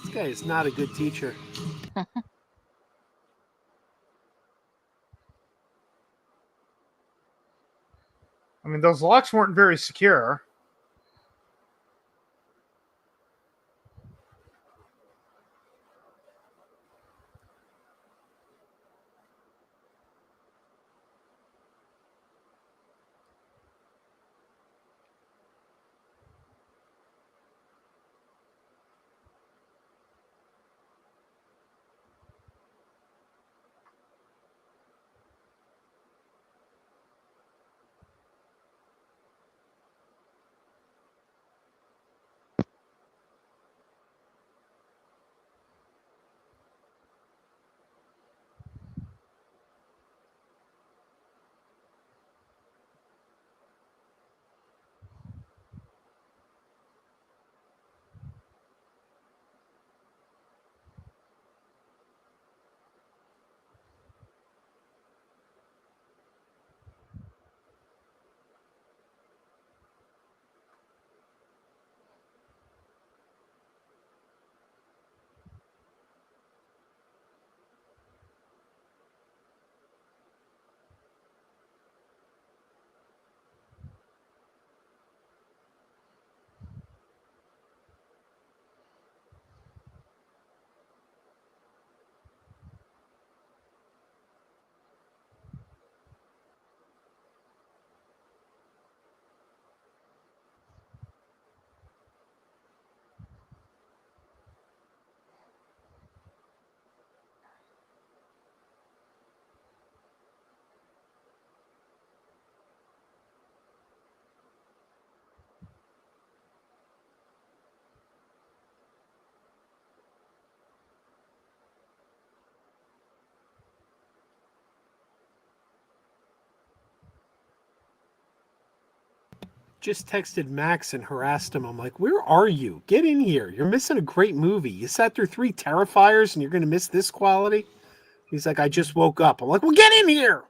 A: This guy is not a good teacher.
B: I mean, those locks weren't very secure.
A: just texted Max and harassed him. I'm like, where are you? Get in here. You're missing a great movie. You sat through 3 Terrifiers and you're going to miss this quality? He's like, I just woke up. I'm like, well, get in here.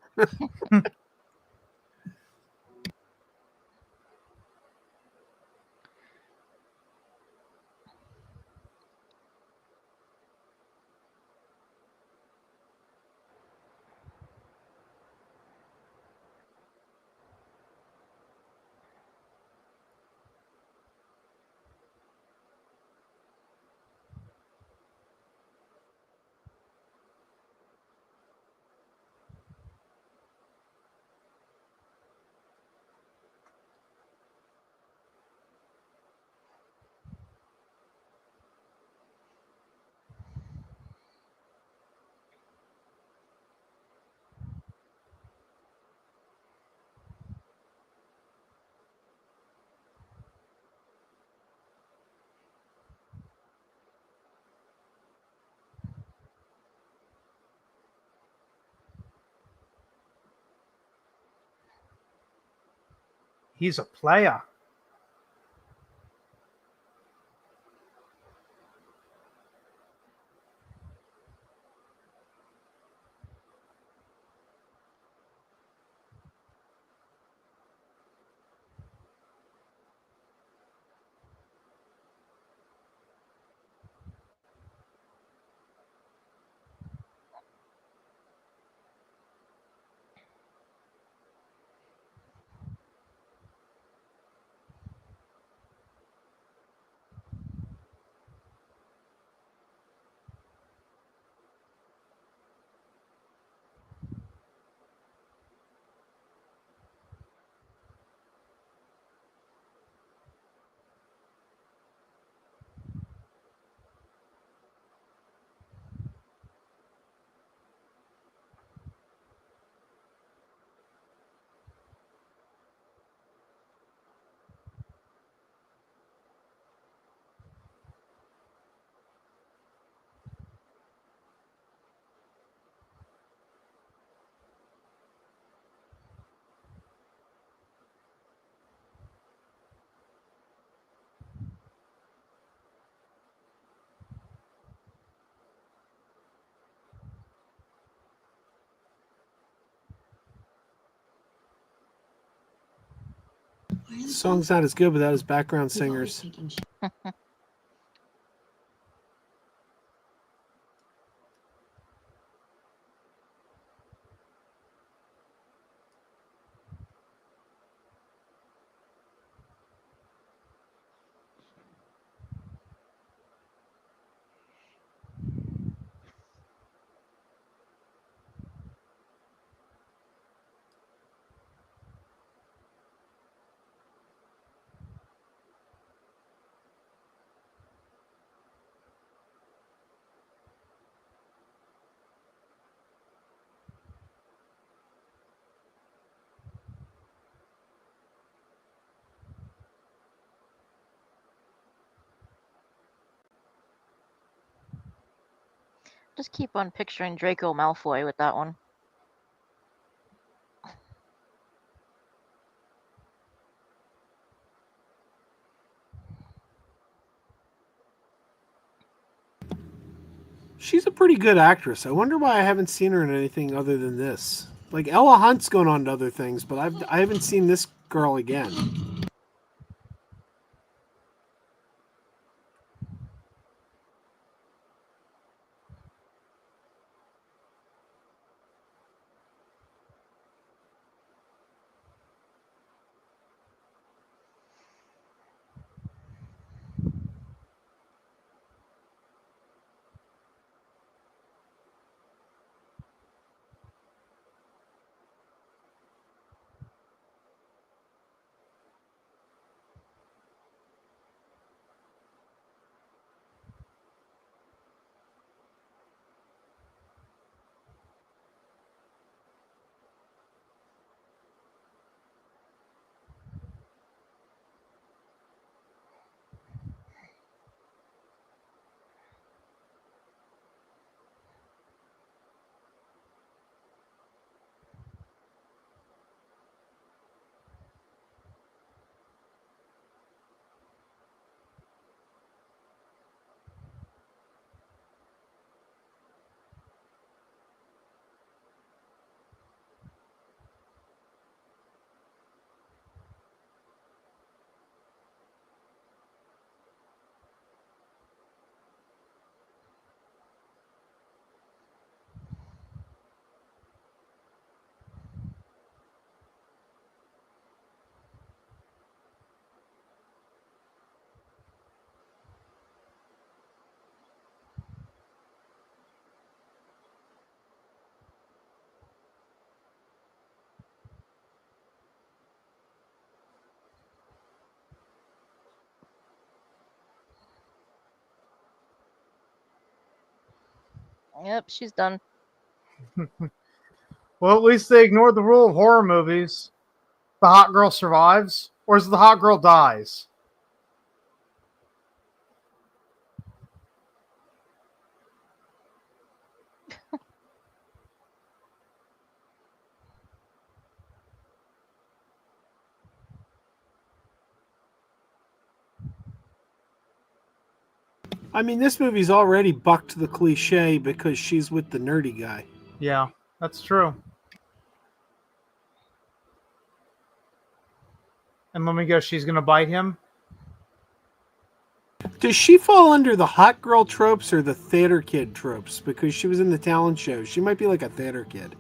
B: He's a player.
E: Why are
A: The
E: the
A: song's not as good without his background
E: He's always
A: singers.
E: taking shit.
F: Just keep on picturing Draco Malfoy with that one.
A: She's a pretty good actress. I wonder why I haven't seen her in anything other than this. Like Ella Hunt's going on to other things, but I haven't seen this girl again.
F: Yep, she's done.
B: Well, at least they ignored the rule of horror movies. The hot girl survives, or is it the hot girl dies?
A: I mean, this movie's already bucked the cliche because she's with the nerdy guy.
B: Yeah, that's true. And let me guess, she's going to bite him?
A: Does she fall under the hot girl tropes or the theater kid tropes? Because she was in the talent show. She might be like a theater kid.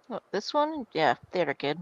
F: Oh, this one? Yeah, theater kid.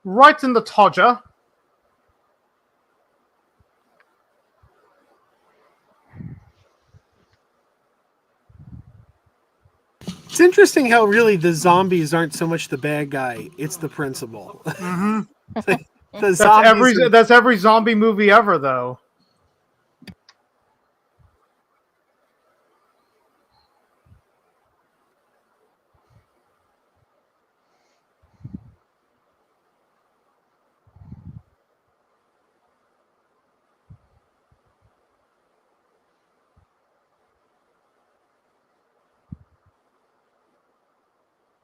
B: Right in the todger.
A: It's interesting how really the zombies aren't so much the bad guy; it's the principal.
B: Mm-hmm.
A: The zombies.
B: That's every zombie movie ever, though.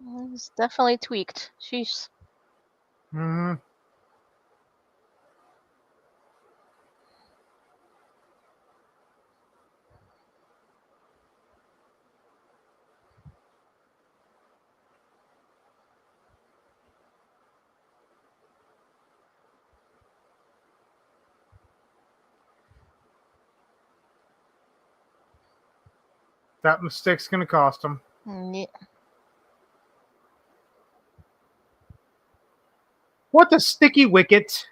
F: It's definitely tweaked. Sheesh.
B: Mhm. That mistake's going to cost him.
F: Yeah.
B: What the sticky wicket?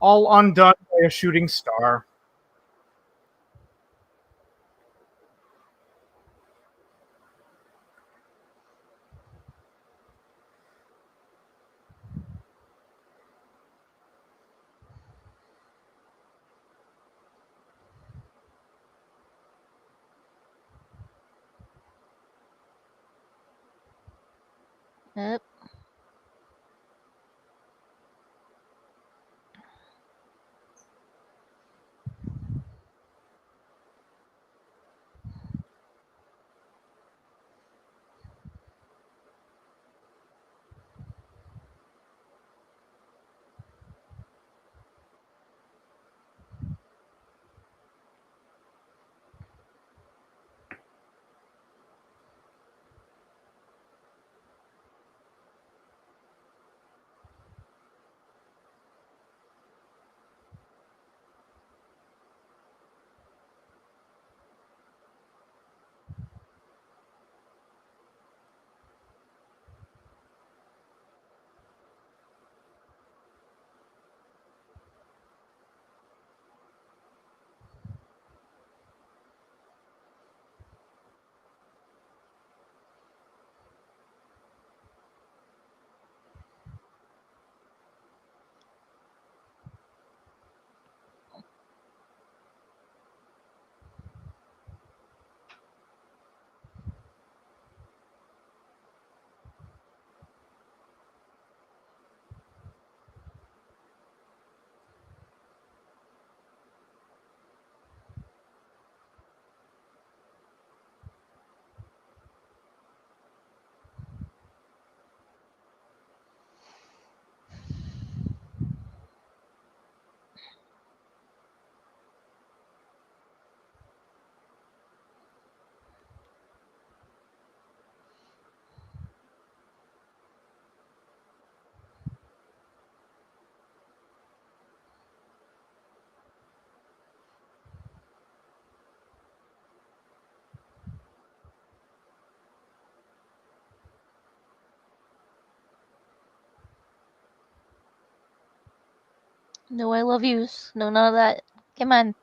B: All undone by a shooting star.
F: Yep. No, I love yous. No, none of that. Come on.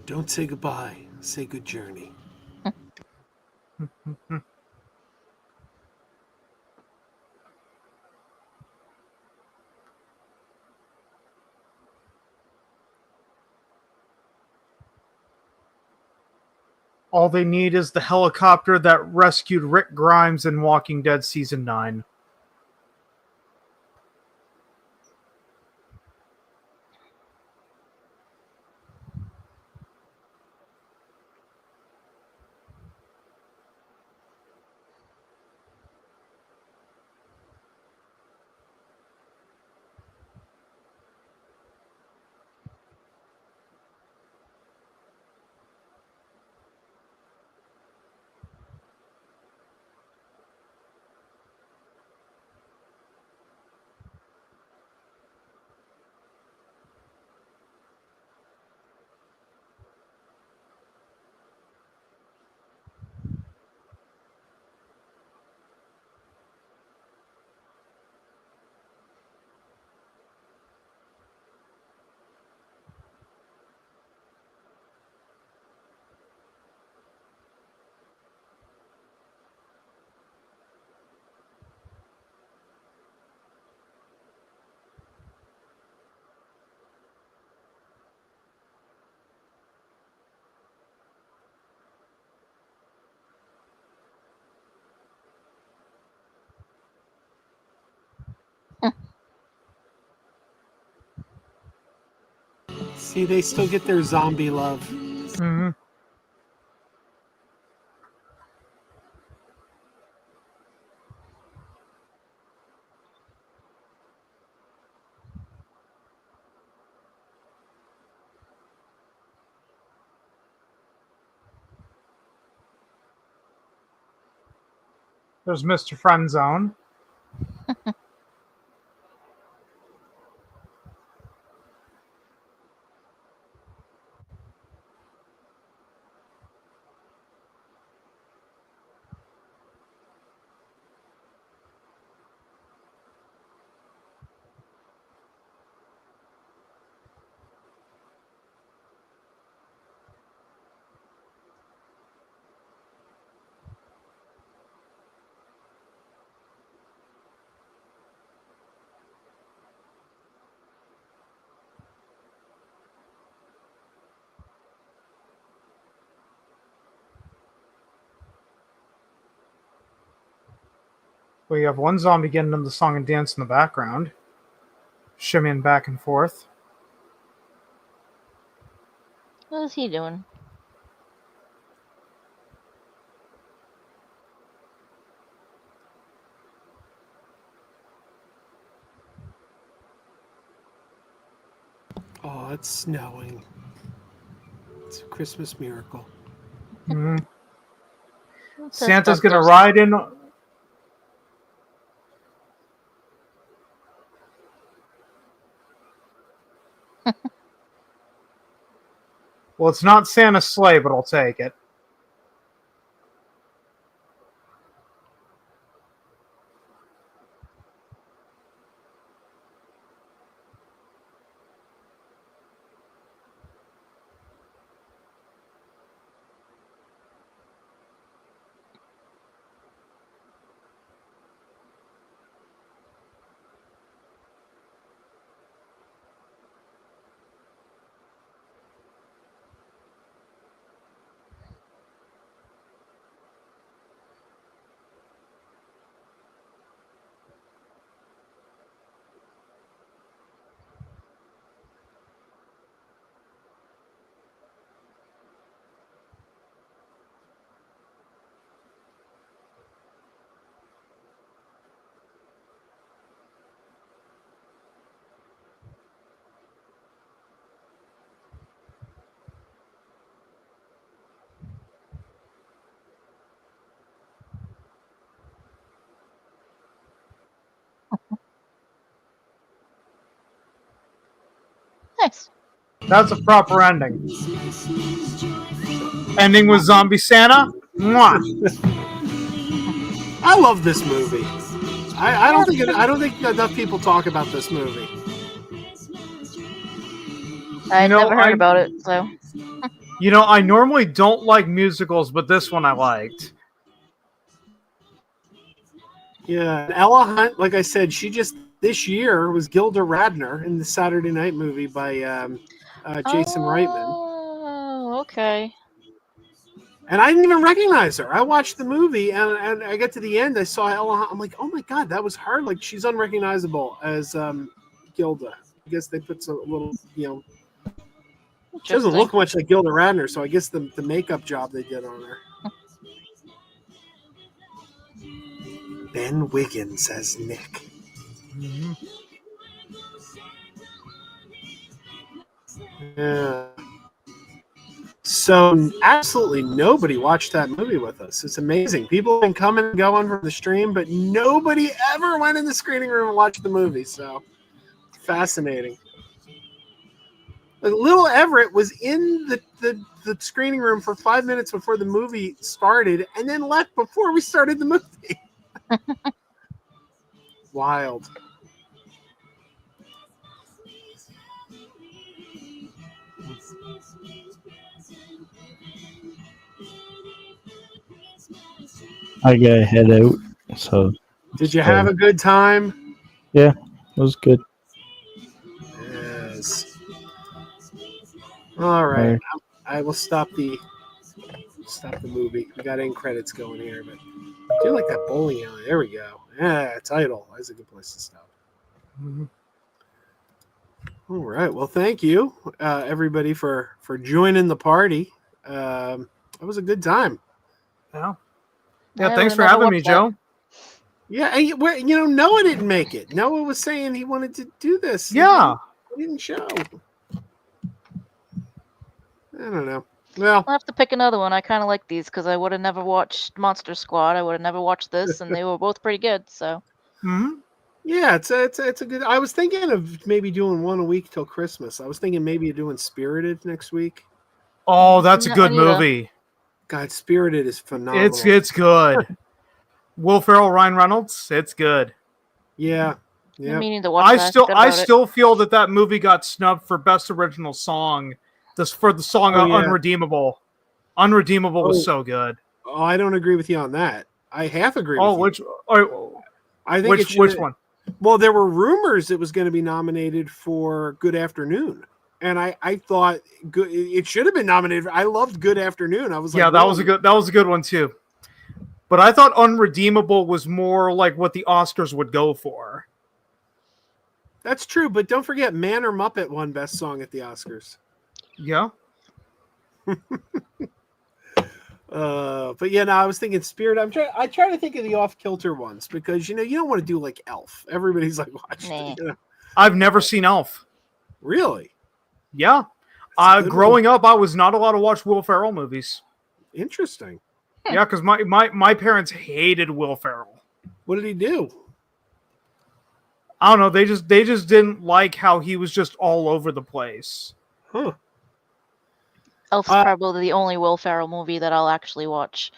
A: Don't say goodbye. Say good journey.
B: All they need is the helicopter that rescued Rick Grimes in Walking Dead Season 9.
A: See, they still get their zombie love.
B: Mm-hmm. There's Mr. Friendzone. We have one zombie getting into the song and dance in the background, shimmying back and forth.
F: What is he doing?
A: Oh, it's snowing. It's a Christmas miracle.
B: Mhm.
F: What's
B: Santa's
F: that
B: gonna
F: stuff
B: ride in. Well, it's not Santa's sleigh, but I'll take it.
F: Nice.
B: That's a proper ending. Ending with Zombie Santa. Mwah.
A: I love this movie. I don't think enough people talk about this movie.
F: I
B: know,
F: never heard
B: I-
F: about it, so
B: You know, I normally don't like musicals, but this one I liked.
A: Yeah, and Ella Hunt, like I said, she just this year was Gilda Radner in the Saturday Night movie by Jason Reitman.
F: Oh, okay.
A: And I didn't even recognize her. I watched the movie and I get to the end. I saw Ella Hunt. I'm like, oh my God, that was her. Like, she's unrecognizable as Gilda. I guess they put some little, she doesn't
F: Interesting.
A: look much like Gilda Radner. So I guess the makeup job they did on her. Ben Wiggins as Nick. Yeah. So absolutely nobody watched that movie with us. It's amazing. People have been coming and going from the stream, but nobody ever went in the screening room and watched the movie. So fascinating. Like, Little Everett was in the screening room for 5 minutes before the movie started and then left before we started the movie. Wild.
C: I gotta head out. So
A: Did you have a good time?
C: yeah, it was good.
A: Yes. All right. I will stop the movie. We got end credits going here, but I do like that bowling alley. There we go. Yeah, title. That's a good place to stop.
B: Mhm.
A: All right. Well, thank you, everybody, for joining the party. It was a good time.
B: Yeah.
F: I
B: Yeah. Thanks
F: would've
B: for
F: never
B: having me,
F: watched that.
B: Joe.
A: Yeah, and Noah didn't make it. Noah was saying he wanted to do this.
B: Yeah.
A: He didn't show. I don't know. Well,
F: I'll have to pick another one. I kind of like these because I would have never watched Monster Squad. I would have never watched this, and they were both pretty good. So
B: Hmm.
A: yeah, it's a good. I was thinking of maybe doing one a week till Christmas. I was thinking maybe doing Spirited next week.
B: Oh, that's a
F: No,
B: good
F: I need to-
B: movie.
A: God, Spirited is phenomenal.
B: It's good. Will Ferrell, Ryan Reynolds. It's good.
A: Yeah,
F: I'm
A: yeah.
F: meaning to watch
B: I
F: that.
B: still
F: Forgot
B: I
F: about it.
B: still feel that movie got snubbed for best original song. This for the song
A: Oh, yeah.
B: Unredeemable. Unredeemable was
A: Oh.
B: so good.
A: Oh, I don't agree with you on that. I half agree
B: Oh,
A: with you. I think it
B: which
A: should.
B: one?
A: Well, there were rumors it was going to be nominated for Good Afternoon, and I thought it should have been nominated. I loved Good Afternoon. I was like,
B: Yeah, that
A: whoa.
B: was a good one too. But I thought Unredeemable was more like what the Oscars would go for.
A: That's true, but don't forget, Man or Muppet won Best Song at the Oscars.
B: Yeah.
A: But yeah, no, I was thinking Spirit. I try to think of the off kilter ones because you don't want to do like Elf. Everybody's like watching.
F: Nah.
A: You know?
B: I've never seen Elf.
A: Really
B: Yeah.
A: That's a good
B: Growing up, I was not allowed to watch Will Ferrell movies.
A: interesting.
B: Yeah, because my parents hated Will Ferrell.
A: What did he do?
B: I don't know. They just didn't like how he was just all over the place.
A: Huh?
F: Elf's probably the only Will Ferrell movie that I'll actually watch.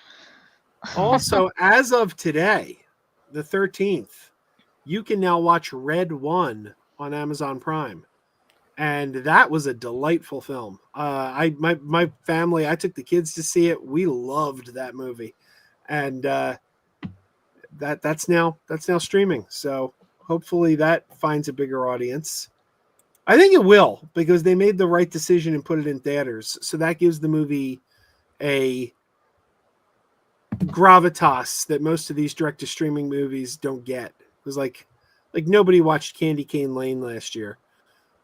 A: Also, as of today, the 13th, you can now watch Red One on Amazon Prime, and that was a delightful film. My family, I took the kids to see it. We loved that movie, and that's now streaming. So hopefully that finds a bigger audience. I think it will because they made the right decision and put it in theaters. So that gives the movie a gravitas that most of these direct to streaming movies don't get. It was like nobody watched Candy Cane Lane last year.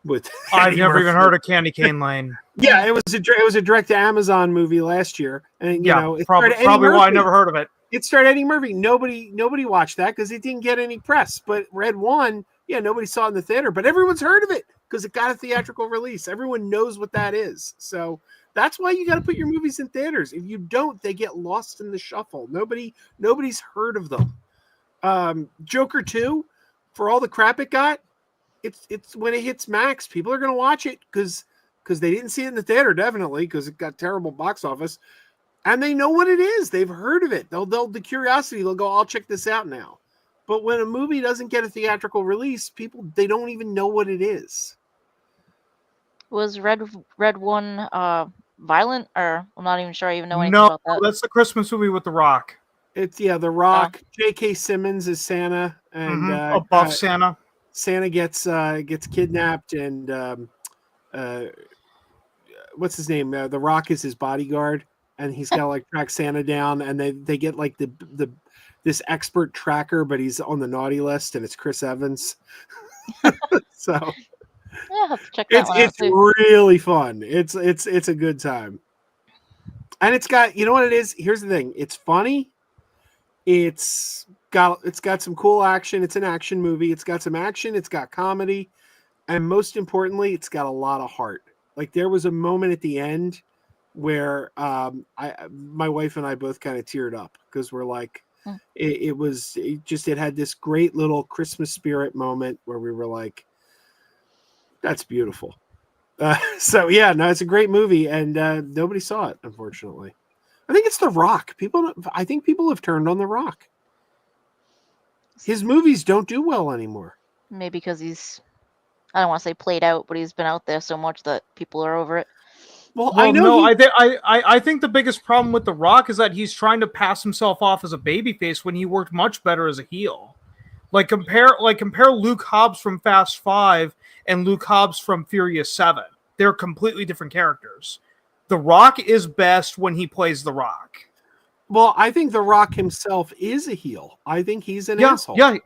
A: With
B: I've
A: Eddie
B: never even
A: Murphy.
B: heard of Candy Cane Lane.
A: Yeah, it was a direct to Amazon movie last year, and it
B: probably
A: starred Eddie
B: why I
A: Murphy.
B: never heard of it.
A: It starred Eddie Murphy. Nobody watched that because it didn't get any press. But Red One, yeah, nobody saw it in the theater, but everyone's heard of it because it got a theatrical release. Everyone knows what that is. So that's why you got to put your movies in theaters. If you don't, they get lost in the shuffle. Nobody's heard of them. Joker 2, for all the crap it got, it's when it hits Max, people are going to watch it because they didn't see it in the theater, definitely, because it got terrible box office. And they know what it is. They've heard of it. They'll the curiosity. They'll go, I'll check this out now. But when a movie doesn't get a theatrical release, they don't even know what it is.
F: Was Red One violent, or I'm not even sure I even know anything
B: No,
F: about that.
B: that's the Christmas movie with The Rock.
A: It's The Rock. J.K. Simmons is Santa, and
B: A buff Santa.
A: Santa gets kidnapped, and what's his name? The Rock is his bodyguard, and he's got to like track Santa down, and they get like this expert tracker, but he's on the naughty list, and it's Chris Evans. So
F: Yeah, I'll have to check that one out
A: it's
F: too.
A: really fun. It's a good time, and it's got, you know what it is. Here's the thing: it's funny. It's got some cool action. It's an action movie. It's got some action. It's got comedy, and most importantly, it's got a lot of heart. Like there was a moment at the end where my wife and I both kind of teared up because we're like, it had this great little Christmas spirit moment where we were like, that's beautiful. So yeah, no, it's a great movie, and nobody saw it, unfortunately. I think it's The Rock. I think people have turned on The Rock. His movies don't do well anymore.
F: Maybe because I don't want to say played out, but he's been out there so much that people are over it.
A: Well,
B: Well,
A: I know.
B: I think the biggest problem with The Rock is that he's trying to pass himself off as a babyface when he worked much better as a heel. Compare Luke Hobbs from Fast 5 and Luke Hobbs from Furious 7. They're completely different characters. The Rock is best when he plays The Rock.
A: Well, I think The Rock himself is a heel. I think he's an asshole.
B: Yeah.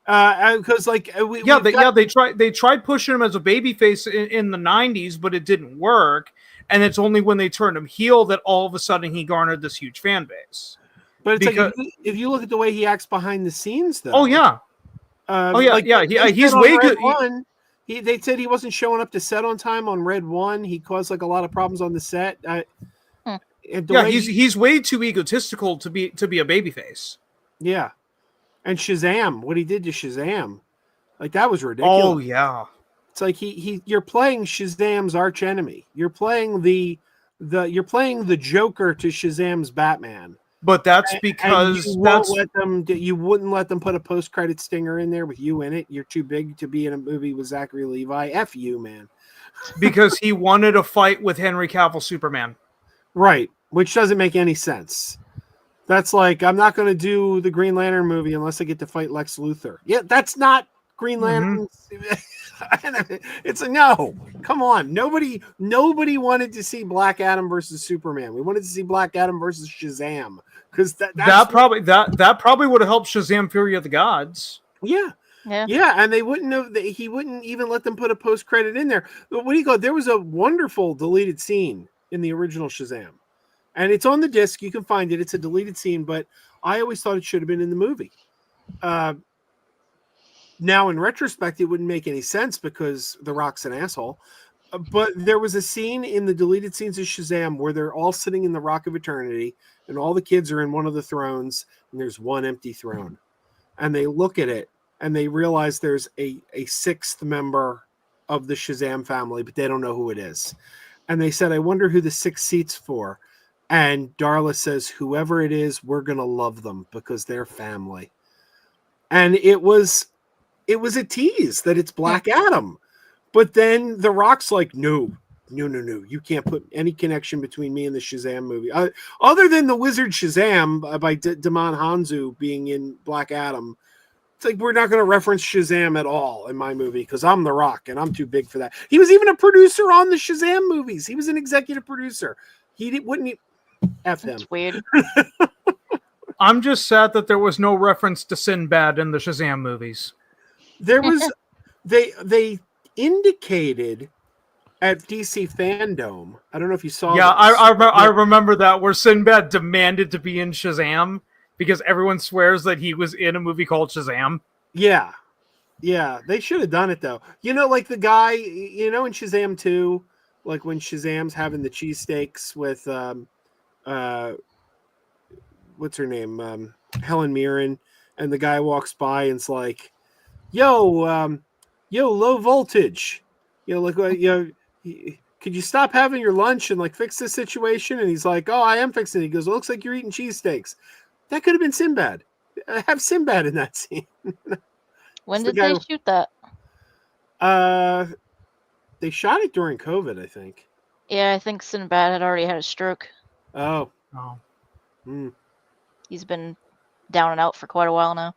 A: Because
B: they tried pushing him as a babyface in the 90s, but it didn't work. And it's only when they turned him heel that all of a sudden he garnered this huge fan base.
A: But it's like if you look at the way he acts behind the scenes, though.
B: Oh yeah. He's way good.
A: They said he wasn't showing up to set on time on Red 1. He caused like a lot of problems on the set.
B: He's way too egotistical to be a babyface.
A: Yeah. And Shazam, what he did to Shazam, like that was ridiculous.
B: Oh yeah.
A: It's like you're playing Shazam's arch enemy. You're playing the Joker to Shazam's Batman.
B: But that's because
A: you wouldn't let them put a post-credit stinger in there with you in it. You're too big to be in a movie with Zachary Levi. F you, man.
B: Because he wanted a fight with Henry Cavill Superman.
A: Right, which doesn't make any sense. That's like, I'm not going to do the Green Lantern movie unless I get to fight Lex Luthor. Yeah, that's not Green Lantern. It's a no. Come on. Nobody wanted to see Black Adam versus Superman. We wanted to see Black Adam versus Shazam. Because that probably
B: would have helped Shazam Fury of the Gods.
A: Yeah, and he wouldn't even let them put a post credit in there. But what do you go? There was a wonderful deleted scene in the original Shazam, and it's on the disc. You can find it. It's a deleted scene, but I always thought it should have been in the movie. Now, in retrospect, it wouldn't make any sense because The Rock's an asshole. But there was a scene in the deleted scenes of Shazam where they're all sitting in the Rock of Eternity, and all the kids are in one of the thrones, and there's one empty throne. And they look at it, and they realize there's a sixth member of the Shazam family, but they don't know who it is. And they said, I wonder who the 6 seat's for. And Darla says, whoever it is, we're going to love them because they're family. And it was a tease that it's Black Adam. But then The Rock's like, no. You can't put any connection between me and the Shazam movie. Other than the Wizard Shazam by Damon Hanzu being in Black Adam, it's like we're not going to reference Shazam at all in my movie because I'm The Rock and I'm too big for that. He was even a producer on the Shazam movies. He was an executive producer. Wouldn't F him.
F: That's weird.
B: I'm just sad that there was no reference to Sinbad in the Shazam movies.
A: There was they indicated at DC Fandom. I don't know if you saw.
B: Yeah, I remember that where Sinbad demanded to be in Shazam because everyone swears that he was in a movie called Shazam.
A: Yeah, they should have done it though. Like the guy, in Shazam 2, like when Shazam's having the cheesesteaks with what's her name, Helen Mirren, and the guy walks by and's like, yo, low voltage. Could you stop having your lunch and like fix this situation? And he's like, oh, I am fixing it. He goes, it looks like you're eating cheesesteaks. That could have been Sinbad. Have Sinbad in that scene.
F: When did they shoot that?
A: They shot it during COVID, I think.
F: Yeah, I think Sinbad had already had a stroke.
A: Oh.
F: He's been down and out for quite a while now.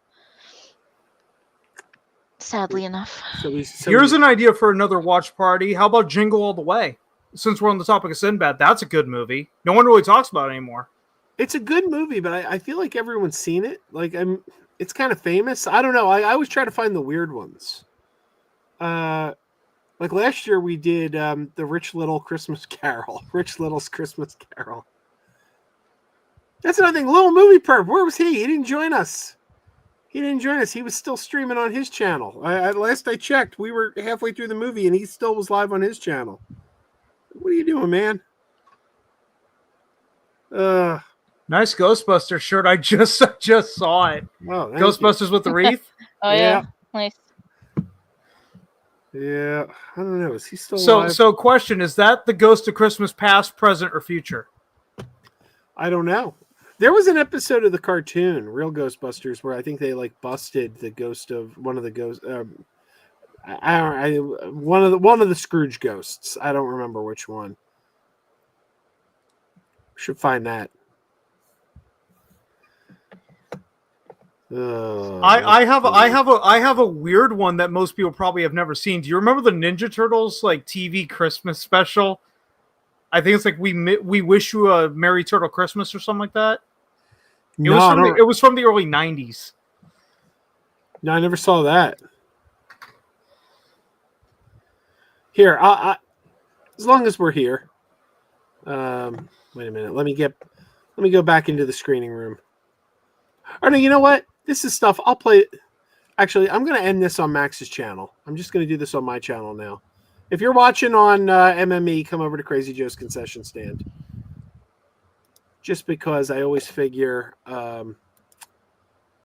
F: Sadly enough.
B: Here's an idea for another watch party. How about Jingle All the Way? Since we're on the topic of Sinbad, that's a good movie. No one really talks about it anymore.
A: It's a good movie, but I feel like everyone's seen it. Like it's kind of famous. I don't know. I always try to find the weird ones. Like last year we did the Rich Little Christmas Carol. Rich Little's Christmas Carol. That's another thing. Little Movie Perp. Where was he? He didn't join us. He was still streaming on his channel. Last I checked, we were halfway through the movie, and he still was live on his channel. What are you doing, man?
B: Nice Ghostbusters shirt. I just saw it.
A: Oh,
B: Ghostbusters with the wreath.
F: Oh yeah, nice.
A: Yeah, I don't know. Is he still alive?
B: So question, is that the ghost of Christmas past, present, or future? I
A: don't know. There was an episode of the cartoon, Real Ghostbusters, where I think they like busted the ghost of one of the ghosts. One of the Scrooge ghosts. I don't remember which one. Should find that.
B: I have a weird one that most people probably have never seen. Do you remember the Ninja Turtles like TV Christmas special? I think it's like we wish you a Merry Turtle Christmas or something like that. It was from the early 90s.
A: No, I never saw that. Here, as long as we're here. Wait a minute. Let me go back into the screening room. Oh no, you know what? This is stuff I'll play. Actually, I'm going to end this on Max's channel. I'm just going to do this on my channel now. If you're watching on MME, come over to Crazy Joe's Concession Stand. Just because I always figure